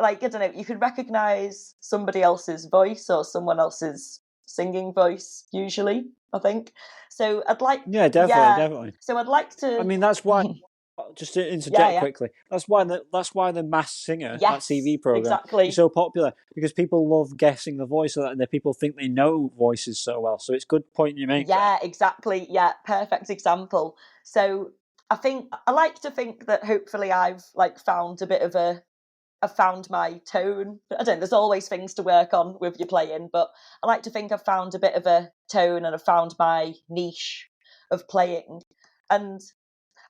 like, I don't know, you could recognize somebody else's voice or someone else's singing voice usually, I think. So I'd like definitely. So I'd like to, I mean, that's why. Just to interject Yeah. quickly, that's why the Masked Singer, that Yes, TV program, exactly. is so popular, because people love guessing the voice, and the people think they know voices so well. So it's a good point you make. Yeah, exactly. Yeah, perfect example. So I like to think that hopefully I've like found my tone. I don't know, there's always things to work on with your playing, but I like to think I've found a bit of a tone and I've found my niche of playing. And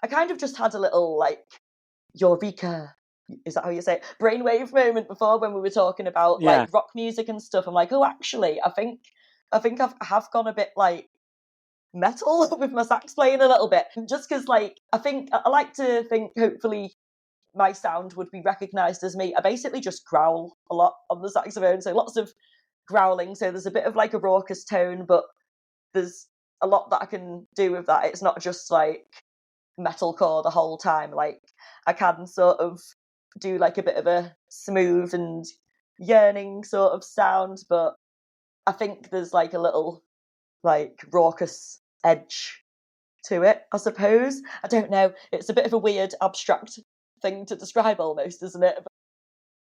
I kind of just had a little like eureka, is that how you say it, brainwave moment before, when we were talking about like rock music and stuff. I'm like, oh, actually, I think I have gone a bit like metal with my sax playing a little bit, just because like I like to think hopefully my sound would be recognized as me. I basically just growl a lot on the saxophone, so lots of growling. So there's a bit of like a raucous tone, but there's a lot that I can do with that. It's not just like metalcore the whole time. Like, I can sort of do like a bit of a smooth and yearning sort of sound, but I think there's like a little like raucous edge to it, I suppose. I don't know. It's a bit of a weird, abstract thing to describe almost, isn't it?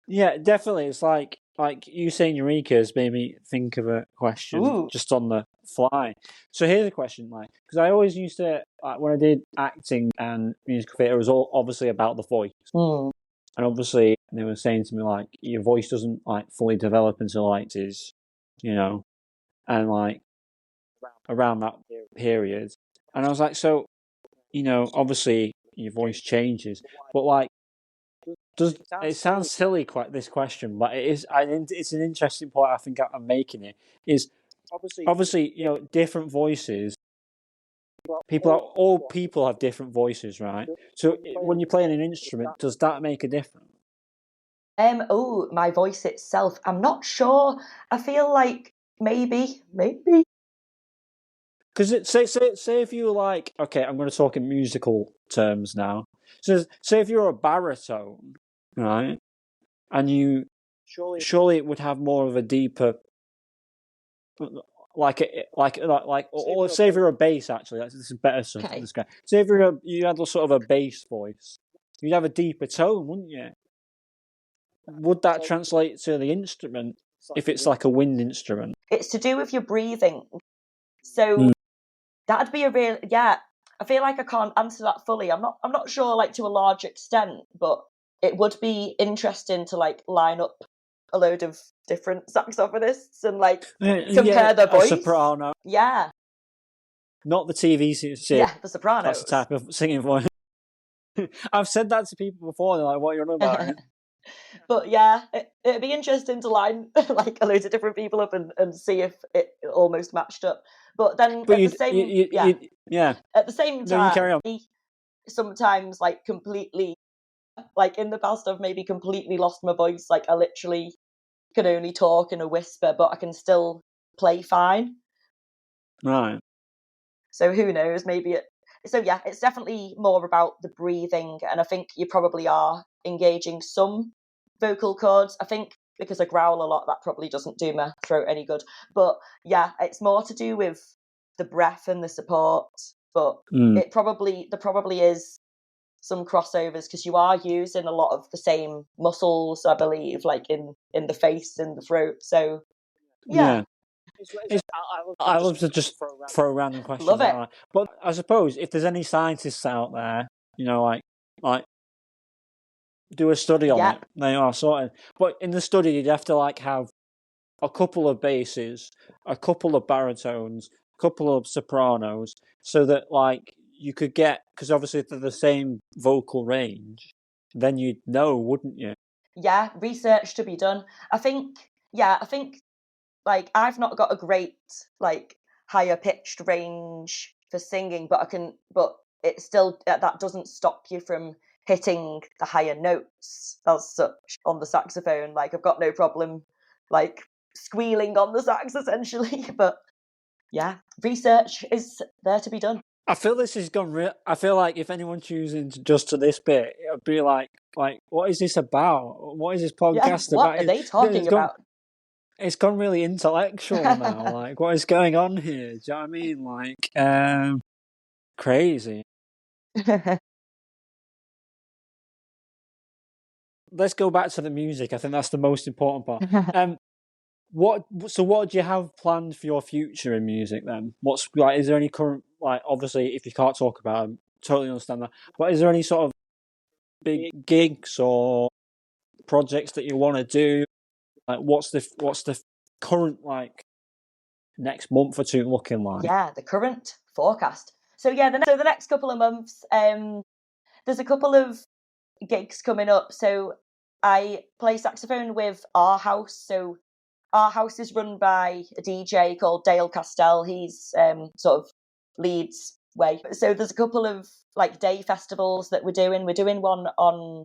Yeah, definitely. It's like you saying Eureka has made me think of a question just on the fly. So here's a question, like, because I always used to, when I did acting and musical theatre, it was all obviously about the voice. And obviously they were saying to me, like, your voice doesn't like fully develop until like is, and like around that period. And I was like, so, obviously your voice changes, but like, it sounds silly, quite this question, but it is. It's an interesting point. I think I'm making it is obviously different voices. All people have different voices, right? So when you're playing an instrument, does that make a difference? My voice itself, I'm not sure. I feel like maybe. Because say if you were like, okay, I'm going to talk in musical terms now. So say if you're a baritone, right, and you surely it would have more of a deeper, or say if you're a bass, actually, this is better stuff. Okay. This guy. Say if you had sort of a bass voice, you'd have a deeper tone, wouldn't you? Would that translate to the instrument if it's like a wind instrument? It's to do with your breathing. So that'd be a real, yeah. I feel like I can't answer that fully. I'm not sure, like, to a large extent, but it would be interesting to like line up a load of different saxophonists and like compare their voice. A soprano. Yeah. Not the TV series. Yeah, the sopranos. That's the type of singing voice. I've said that to people before. They're like, "What are you on about?" But yeah, it'd be interesting to line like a load of different people up and see if it almost matched up. But then at the same time, you carry on. Sometimes like completely, like in the past, I've maybe completely lost my voice. Like, I literally can only talk in a whisper, but I can still play fine. Right. So who knows? Maybe So yeah, it's definitely more about the breathing, and I think you probably are engaging some vocal cords. I think because I growl a lot, that probably doesn't do my throat any good. But yeah, it's more to do with the breath and the support. But there probably is some crossovers because you are using a lot of the same muscles, I believe, like in the face and the throat. So yeah. I love to just throw random questions Love it. out. But I suppose if there's any scientists out there, like do a study on it, they are sorted. But in the study, you'd have to have a couple of basses, a couple of baritones, a couple of sopranos, so that you could get, because obviously if they're the same vocal range, then you'd know, wouldn't you? Yeah, research to be done. I think I've not got a great higher pitched range for singing, but it still that doesn't stop you from hitting the higher notes as such on the saxophone. I've got no problem squealing on the sax essentially. But yeah, research is there to be done. I feel this has gone real. I feel like if anyone tunes in just to this bit, it'll be like, what is this about? What is this podcast about? What are they talking about? It's gone really intellectual now. What is going on here? Do you know what I mean? Crazy. Let's go back to the music. I think that's the most important part. What do you have planned for your future in music then? Is there any current, obviously if you can't talk about them, totally understand that. But is there any sort of big gigs or projects that you want to do? What's the current next month or two looking like? Yeah, the current forecast. So yeah, the next couple of months, there's a couple of gigs coming up. So I play saxophone with Our House. So Our House is run by a DJ called Dale Castell. He's sort of Leeds way. So there's a couple of day festivals that we're doing. We're doing one on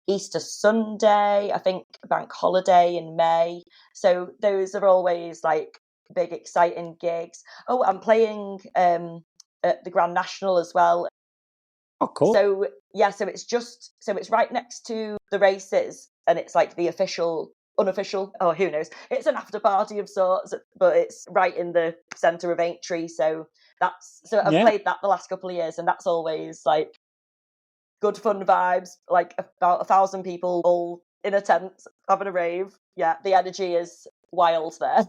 Easter Sunday, I think bank holiday in May. So those are always big exciting gigs. Oh, I'm playing at the Grand National as well. Oh, cool. So yeah, so it's right next to the races, and it's the unofficial, oh who knows, it's an after party of sorts, but it's right in the centre of Aintree. So I've played that the last couple of years, and that's always good fun vibes, about 1,000 people all in a tent having a rave. Yeah, the energy is wild there.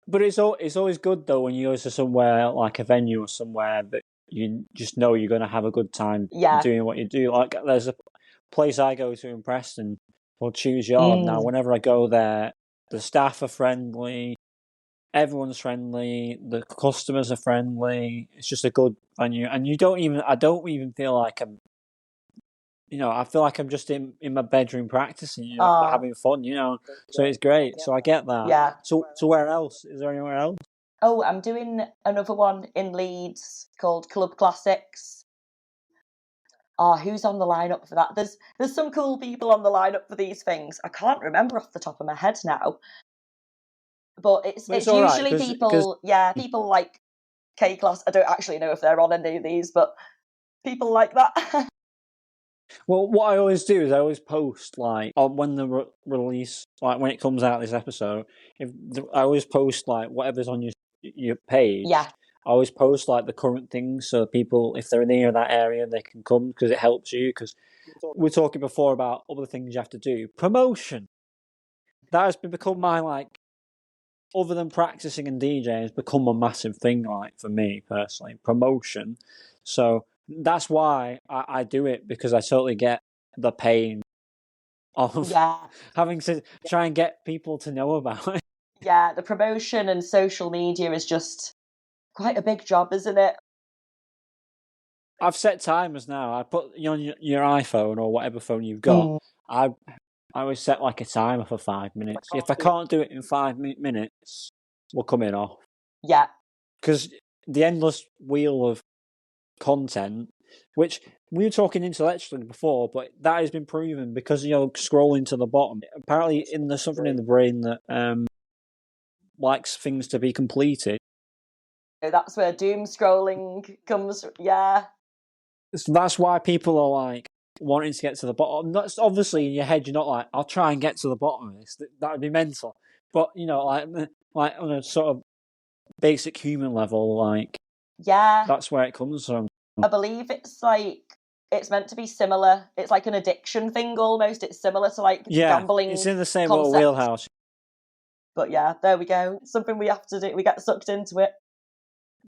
But it's always good though when you go to somewhere like a venue or somewhere that you just know you're going to have a good time doing what you do. There's a place I go to in Preston called Choose Yard. Now, whenever I go there, the staff are friendly, everyone's friendly, the customers are friendly. It's just a good venue, and I don't even feel like I'm. I feel like I'm just in my bedroom practicing, having fun, So it's great. So I get that. Yeah. So where else? Is there anywhere else? Oh, I'm doing another one in Leeds called Club Classics. Who's on the lineup for that? There's some cool people on the lineup for these things. I can't remember off the top of my head now. But it's usually right, people like K-Class. I don't actually know if they're on any of these, but people like that. Well, what I always do is I always post when the release, when it comes out this episode. I always post whatever's on your page. Yeah. I always post the current things so people, if they're near that area, they can come because it helps you. Because we're talking before about other things you have to do. Promotion. That has become my other than practicing and DJing, has become a massive thing for me personally. Promotion. So that's why I do it, because I totally get the pain of having to try and get people to know about it. Yeah, the promotion and social media is just quite a big job, isn't it? I've set timers now. I put on your iPhone or whatever phone you've got. I always set a timer for 5 minutes. If I can't do it in 5 minutes, we're coming off. Yeah. Because the endless wheel of content, which we were talking intellectually before, but that has been proven because scrolling to the bottom. Apparently, there's something in the brain that likes things to be completed. That's where doom scrolling comes. Yeah. So that's why people are like wanting to get to the bottom. That's obviously in your head. You're not like, I'll try and get to the bottom of this. That would be mental. But like on a sort of basic human level, like that's where it comes from. I believe it's meant to be similar. It's like an addiction thing almost. It's similar to like gambling. It's in the same concept. little wheelhouse. But yeah, there we go. It's something we have to do. We get sucked into it.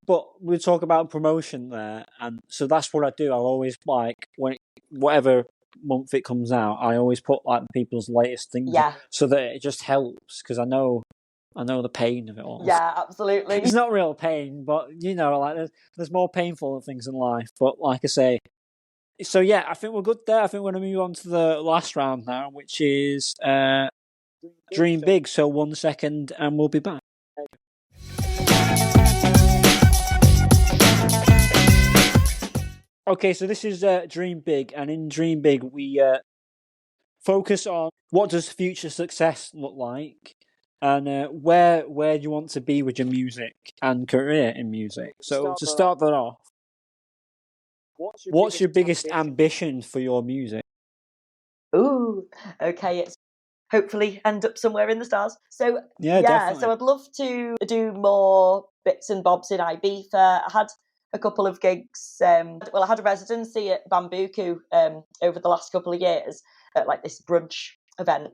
But we talk about promotion there, and so that's what I do. I'll always like whatever month it comes out, I always put like people's latest things, so that it just helps because I know the pain of it all. Yeah, absolutely. It's not real pain, but like there's more painful things in life. But like I say, so yeah, I think we're good there. I think we're going to move on to the last round now, which is Dream Big. So 1 second, and we'll be back. Okay, so this is Dream Big, and in Dream Big, we focus on what does future success look like, and where do you want to be with your music and career in music. So to start that off, what's your biggest ambition for your music? Ooh, okay, it's hopefully end up somewhere in the stars. So definitely. So I'd love to do more bits and bobs in Ibiza. I had a couple of gigs. I had a residency at Bambuku over the last couple of years at like this brunch event.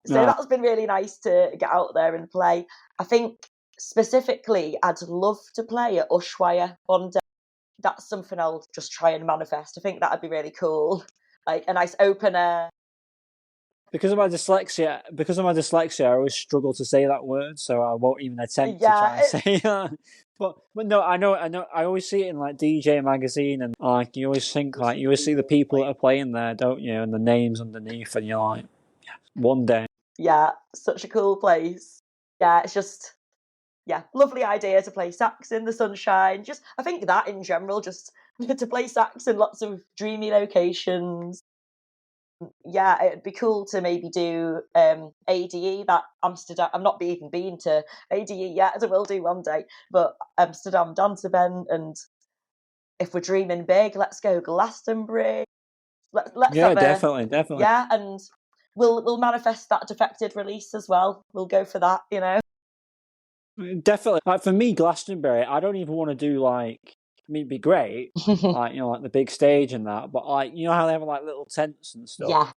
So that's been really nice to get out there and play. I think specifically I'd love to play at Ushuaia one day. That's something I'll just try and manifest. I think that'd be really cool. Like a nice opener. Because of my dyslexia, I always struggle to say that word, so I won't even attempt to try and say that. But no, I know. I always see it in like DJ magazine, and like you always think like you always see the people that are playing there, don't you? And the names underneath, and you're like, one day. Yeah, such a cool place. Yeah, it's just lovely idea to play sax in the sunshine. Just I think that in general, just to play sax in lots of dreamy locations. Yeah, it'd be cool to maybe do ADE, that Amsterdam. I've not even been to ADE yet, I will do one day, but Amsterdam dance event, and if we're dreaming big, let's go Glastonbury. Let's have definitely. Yeah, and we'll manifest that defected release as well. We'll go for that, Definitely. Like for me, Glastonbury, I don't even want to do like. I mean, it'd be great, like like the big stage and that. But like, how they have like little tents and stuff. Yeah.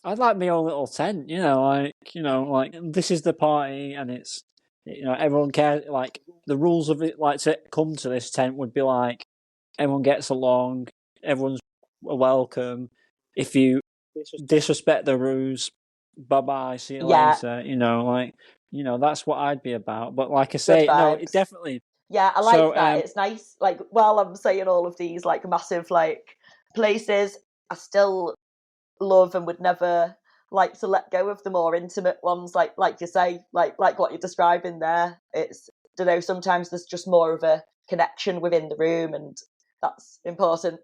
I'd like my own little tent, like this is the party, and it's everyone cares. Like the rules of it, like to come to this tent would be like everyone gets along, everyone's welcome. If you disrespect the rules, bye bye, see you later. That's what I'd be about. But like I say, no, it definitely. Yeah, I like that. It's nice. Like while I'm saying all of these like massive like places, I still love and would never like to let go of the more intimate ones, like you say, like what you're describing there. It's sometimes there's just more of a connection within the room, and that's important.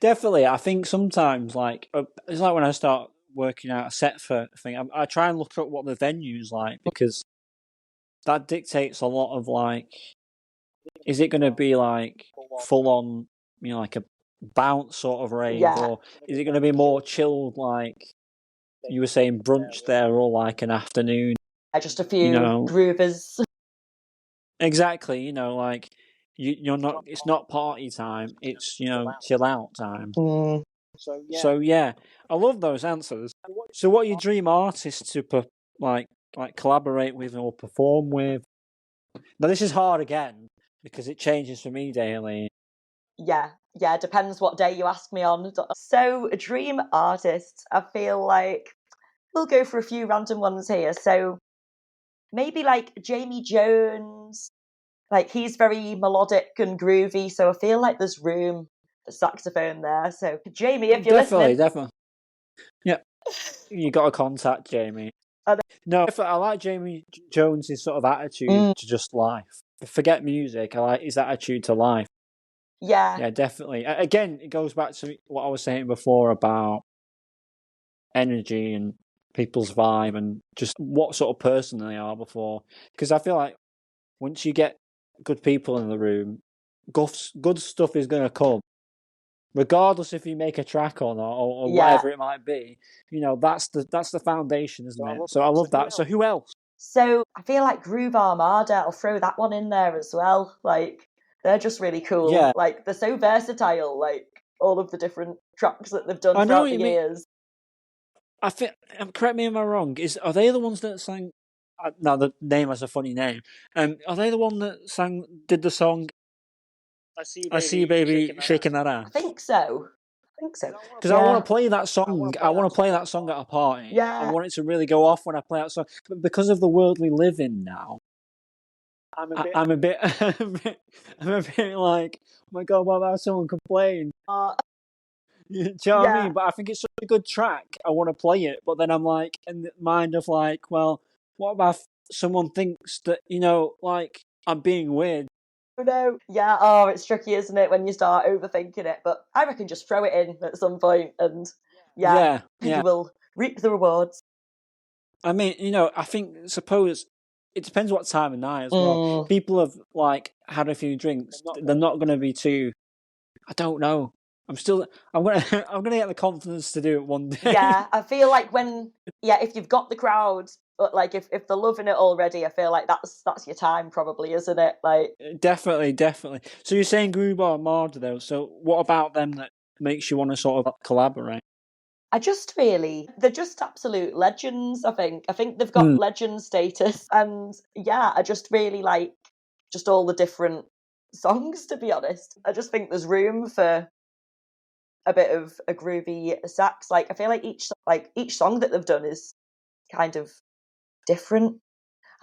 Definitely, I think sometimes like it's like when I start working out a set for a thing, I try and look at what the venue's like, because that dictates a lot of like, is it going to be like full on, like a bounce sort of rave, or is it going to be more chilled, like you were saying, brunch there, or like an afternoon? Just a few groovers. Exactly, like you're not. It's not party time. It's chill out time. So yeah, I love those answers. So what are your dream artists to like collaborate with or perform with? Now this is hard again because it changes for me daily. Yeah, depends what day you ask me on. So dream artists, I feel like we'll go for a few random ones here. So maybe like Jamie Jones, like he's very melodic and groovy, so I feel like there's room for saxophone there. So Jamie, if you're listening. Definitely. Yeah, you got to contact Jamie. No, I like Jamie Jones's sort of attitude to just life. Forget music, I like his attitude to life. Yeah, definitely. Again, it goes back to what I was saying before about energy and people's vibe and just what sort of person they are before. Because I feel like once you get good people in the room, good stuff is going to come, regardless if you make a track or not, or whatever it might be. That's the foundation, isn't it? So I love that. So who else? So I feel like Groove Armada, I'll throw that one in there as well. Like, they're just really cool. Yeah. Like, they're so versatile, like, all of the different tracks that they've done throughout the years. I think, correct me if I'm wrong, are they the ones that sang, no, the name has a funny name. Are they the one that did the song, I See You Baby Shaking That Ass? I think so. Because I want to play that song. I want to play that song at a party. Yeah. I want it to really go off when I play that song. But because of the world we live in now, I'm a bit like, oh my God, what about someone complain? Do you know what I mean? But I think it's such a good track. I want to play it, but then I'm like, in the mind of like, well, what about if someone thinks that, like, I'm being weird? No. Yeah, it's tricky, isn't it, when you start overthinking it? But I reckon just throw it in at some point and you will reap the rewards. I mean, suppose it depends what time of night as well. People have like had a few drinks. They're not going to be too. I don't know. I'm gonna get the confidence to do it one day. Yeah, I feel like if you've got the crowd, but like if they're loving it already, I feel like that's your time probably, isn't it? Like definitely. So you're saying Groove Armada though. So what about them that makes you want to sort of collaborate? They're just absolute legends, I think. I think they've got legend status. And I just really like just all the different songs, to be honest. I just think there's room for a bit of a groovy sax. Like, I feel like each song that they've done is kind of different.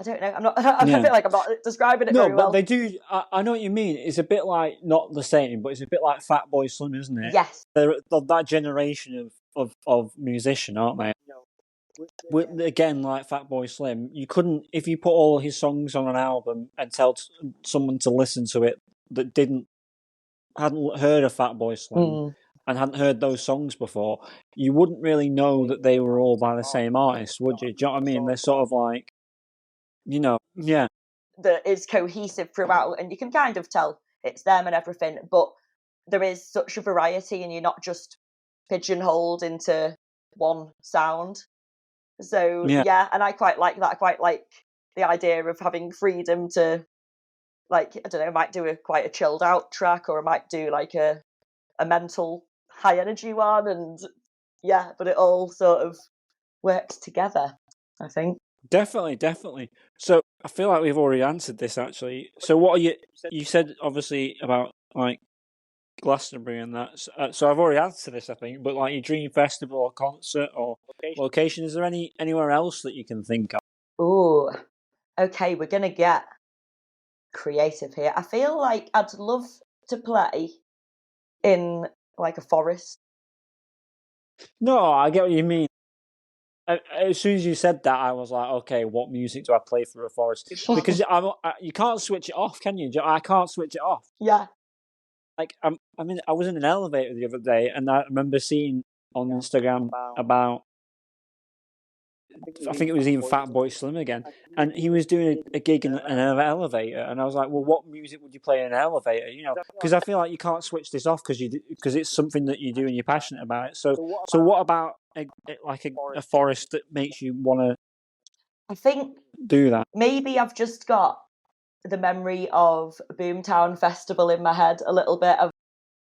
I don't know. I feel like I'm not describing it very well. No, but they do. I know what you mean. It's a bit like, not the same, but it's a bit like Fatboy Slim, isn't it? Yes. They're that generation of musician, aren't they? Again, like Fatboy Slim, you couldn't, if you put all his songs on an album and tell someone to listen to it that hadn't heard of Fatboy Slim and hadn't heard those songs before, you wouldn't really know that they were all by the same artist, would you? Do you know what I mean? They're sort of like, that is cohesive throughout, and you can kind of tell it's them and everything, but there is such a variety and you're not just pigeonholed into one sound. So and I quite like that. I quite like the idea of having freedom to, like, I don't know, I might do quite a chilled out track, or I might do like a mental high energy one, and but it all sort of works together, I think. Definitely. So I feel like we've already answered this, actually. So what are you said obviously about like Glastonbury and that. So I've already answered this, I think. But like your dream festival or concert or location, is there anywhere else that you can think of? Oh, okay. We're gonna get creative here. I feel like I'd love to play in like a forest. No, I get what you mean. As soon as you said that, I was like, okay, what music do I play for a forest? Because you can't switch it off, can you? I can't switch it off. Yeah. Like, I was in an elevator the other day, and I remember seeing on Instagram about, I think it was even Fatboy Slim again, and he was doing a gig in an elevator, and I was like, well, what music would you play in an elevator? Because I feel like you can't switch this off because it's something that you do and you're passionate about it. So what about a forest that makes you want to? I think do that. Maybe I've just got the memory of Boomtown Festival in my head a little bit.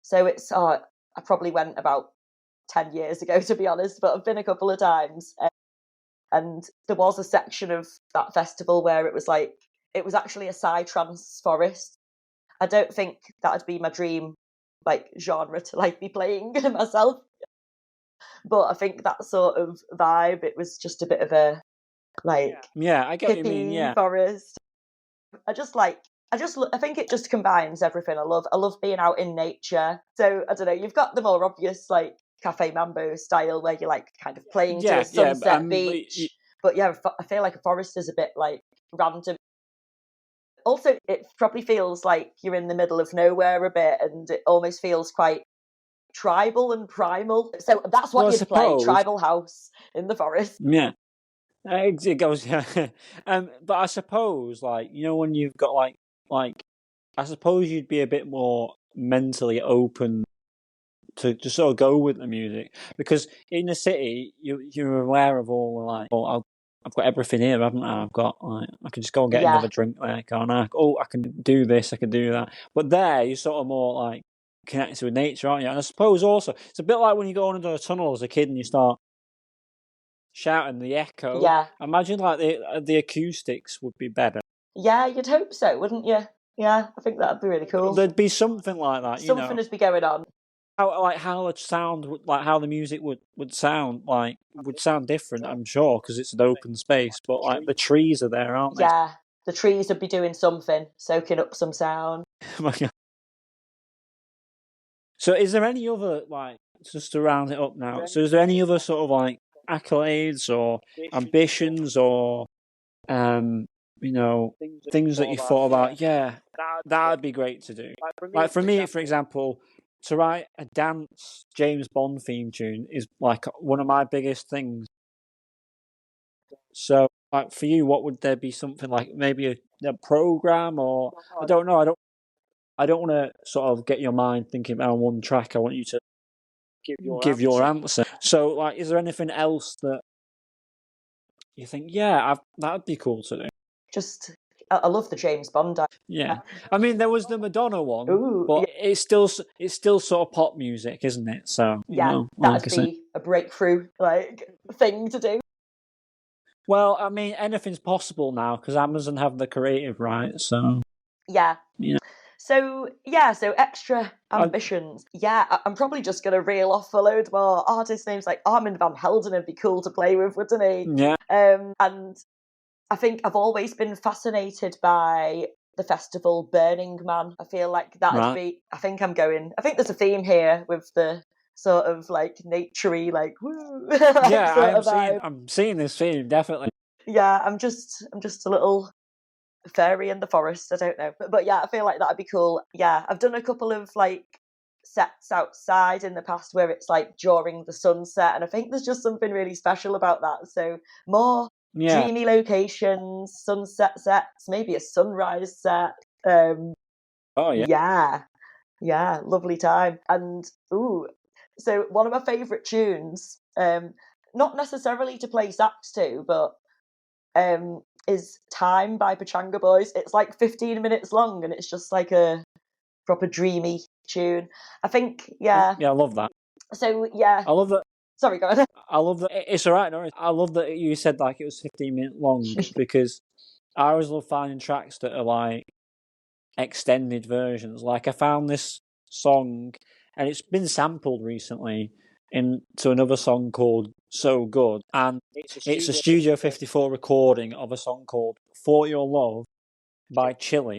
So it's I probably went about 10 years ago, to be honest, but I've been a couple of times. And there was a section of that festival where it was actually a psytrance forest. I don't think that'd be my dream genre to be playing myself. But I think that sort of vibe, it was just a bit of a I get what you mean, forest. I think it just combines everything I love. I love being out in nature. So I don't know, you've got the more obvious Cafe Mambo style where you're kind of playing to a sunset beach. But I feel like a forest is a bit random. Also, it probably feels like you're in the middle of nowhere a bit, and it almost feels quite tribal and primal. So that's what you'd play, tribal house in the forest. Yeah. It goes, but I suppose, when you've got I suppose you'd be a bit more mentally open to just sort of go with the music, because in the city you're aware of all the like, oh, I've got everything here, haven't I? I've got like, I can just go and get another drink there, can't I? Oh, I can do this, I can do that. But there, you're sort of more like connected with nature, aren't you? And I suppose also it's a bit like when you go under a tunnel as a kid and you start shouting the echo. Yeah. Imagine like the acoustics would be better. Yeah, you'd hope so, wouldn't you? Yeah, I think that'd be really cool. There'd be something like that, something would be going on. How the sound, like how the music would sound, like would sound different, I'm sure, because it's an open space. But like the trees are there, aren't they? Yeah, the trees would be doing something, soaking up some sound. So, is there any other, like, just to round it up now? So, is there any other sort of like accolades or ambitions or you know, things that you thought about? Yeah, that'd be great to do. Like for me, for example, to write a dance James Bond theme tune is like one of my biggest things. So, like for you, what would there be something like maybe a program, or I don't know. I don't want to sort of get your mind thinking about one track. I want you to give your answer. So, like, is there anything else that you think? Yeah, that'd be cool to do. Just, I love the James Bond. Yeah, I mean, there was the Madonna one, Ooh, but it's still sort of pop music, isn't it? So yeah, that'd be a breakthrough like thing to do. Well, I mean, anything's possible now because Amazon have the creative rights. So yeah. So extra ambitions. I'm probably just going to reel off a load more artist names, like Armin van Helden would be cool to play with, wouldn't he? Yeah. And I think I've always been fascinated by the festival Burning Man. I feel like that'd be, I think there's a theme here with the sort of like naturey, like woo. I'm seeing this theme, definitely. Yeah, I'm just a little fairy in the forest, I don't know, but yeah, I feel like that'd be cool. Yeah, I've done a couple of like sets outside in the past where it's like during the sunset, and I think there's just something really special about that. So more dreamy locations, sunset sets, maybe a sunrise set. Yeah, lovely time. And so one of my favourite tunes, not necessarily to play sax to, but is Time by Pachanga Boys. It's like 15 minutes long and it's just like a proper dreamy tune. I think, yeah. Yeah, I love that. So, yeah. I love that. Sorry, go ahead. I love that. It's all right, no, I love that you said like it was 15 minutes long because I always love finding tracks that are like extended versions. Like I found this song and it's been sampled recently into another song called So Good, and it's a Studio 54 recording of a song called For Your Love by Chile.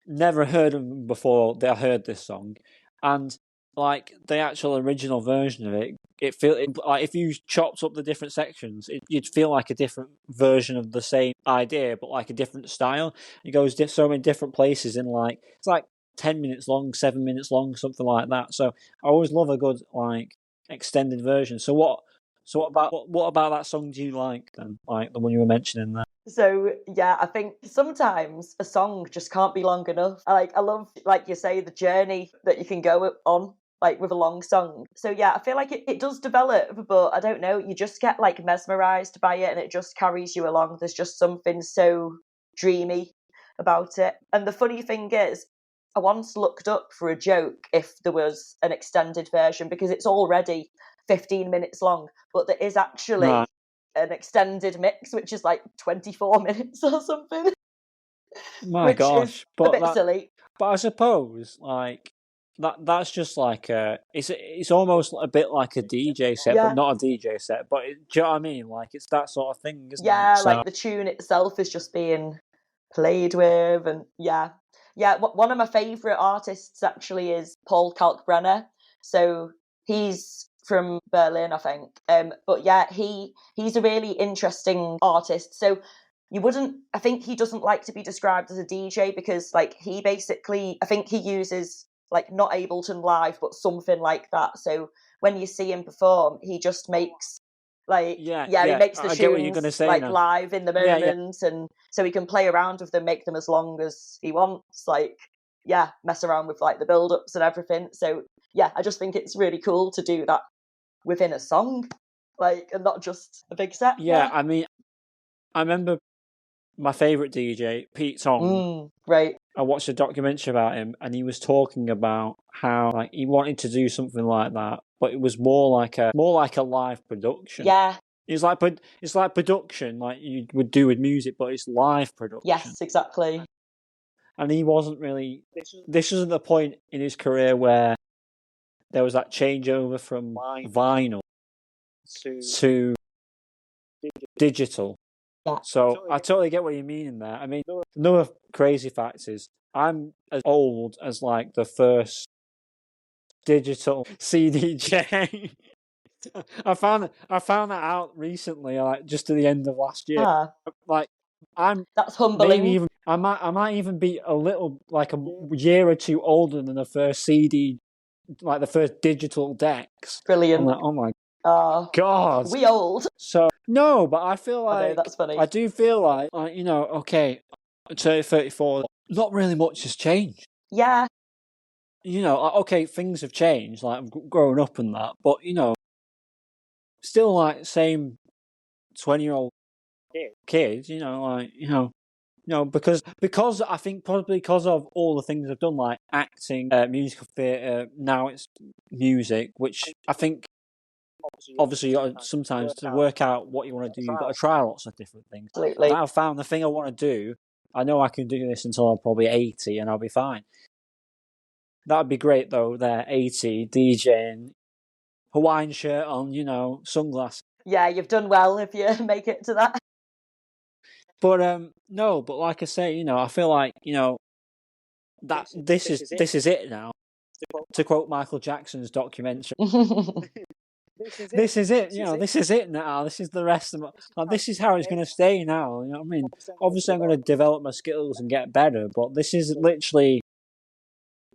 Never heard of them before I heard this song, and like the actual original version of it like if you chopped up the different sections, you'd feel like a different version of the same idea, but like a different style. It goes so many different places in like it's like 10 minutes long, 7 minutes long, something like that. So I always love a good like extended version. So what about that song do you like then? Like the one you were mentioning there? So yeah, I think sometimes a song just can't be long enough. I love, like you say, the journey that you can go on like with a long song. So yeah, I feel like it does develop, but I don't know, you just get like mesmerized by it and it just carries you along. There's just something so dreamy about it. And the funny thing is, I once looked up for a joke if there was an extended version because it's already 15 minutes long, but there is actually an extended mix which is like 24 minutes or something. My gosh, but a bit silly. But I suppose like that's just like it's almost a bit like a DJ set, but not a DJ set. But do you know what I mean? Like it's that sort of thing, isn't it? Yeah, like the tune itself is just being played with, and yeah. One of my favourite artists actually is Paul Kalkbrenner. So he's from Berlin, I think. But yeah, he's a really interesting artist. So I think he doesn't like to be described as a DJ because like he basically, I think he uses like not Ableton Live, but something like that. So when you see him perform, he just makes Like, Yeah, he makes the I get what you're gonna tunes say like now. live in the Yeah, moment, and so he can play around with them, make them as long as he wants. Like, mess around with like the build-ups and everything. So I just think it's really cool to do that within a song, like, and not just a big set. Yeah, I mean, I remember my favourite DJ, Pete Tong. Right. I watched a documentary about him, and he was talking about how like he wanted to do something like that, but it was more like a live production. Yeah. It's like production, like you would do with music, but it's live production. Yes, exactly. And he wasn't really. This wasn't the point in his career where there was that changeover from vinyl to digital. Yeah. So I totally get what you mean in there. I mean, another crazy fact is I'm as old as like the first digital CDJ. I found that out recently, like just at the end of last year. Like that's humbling. Maybe even I might even be a little like a year or two older than the first CD, like the first digital decks. Brilliant. I'm like, oh my God, we old. So no, but I feel like I know, that's funny. I do feel like okay, I'm 34. Not really much has changed. Yeah. Okay, things have changed. Like I've grown up and that, but still like same 20-year-old kids. Because I think probably because of all the things I've done, like acting, musical theatre. Now it's music, which I think. Obviously, you got to, sometimes to work out what you want to do, you've got to try lots of different things. Absolutely. Now I've found the thing I want to do. I know I can do this until I'm probably 80 and I'll be fine. That would be great though, they're 80, DJing, Hawaiian shirt on, sunglasses. Yeah, you've done well if you make it to that. But no, but like I say, I feel like, that this is it now. To quote Michael Jackson's documentary. This is it, this is it now. This is the rest of this is how it's going to stay now. You know what I mean? Obviously, I'm going to develop my skills and get better, but this is literally,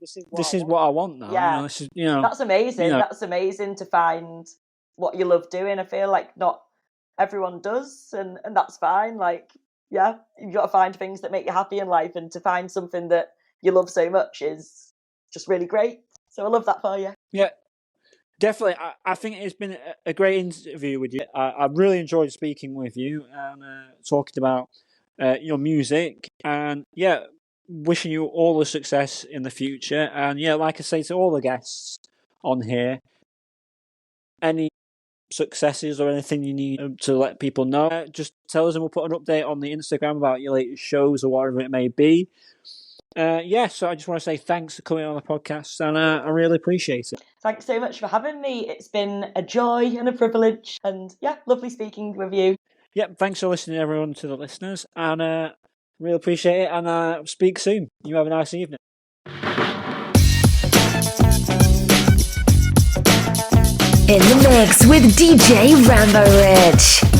this is what I want now. Yeah, this is, that's amazing. That's amazing to find what you love doing. I feel like not everyone does, and that's fine. Like, you've got to find things that make you happy in life, and to find something that you love so much is just really great. So I love that for you. Yeah. Definitely, I think it's been a great interview with you. I really enjoyed speaking with you and talking about your music. And wishing you all the success in the future. And like I say to all the guests on here, any successes or anything you need to let people know, just tell us and we'll put an update on the Instagram about your latest shows or whatever it may be. So I just want to say thanks for coming on the podcast, and I really appreciate it. Thanks so much for having me. It's been a joy and a privilege, and lovely speaking with you. Thanks for listening, everyone, to the listeners, and really appreciate it, and speak soon. You have a nice evening. In the mix with DJ Rambo Rich.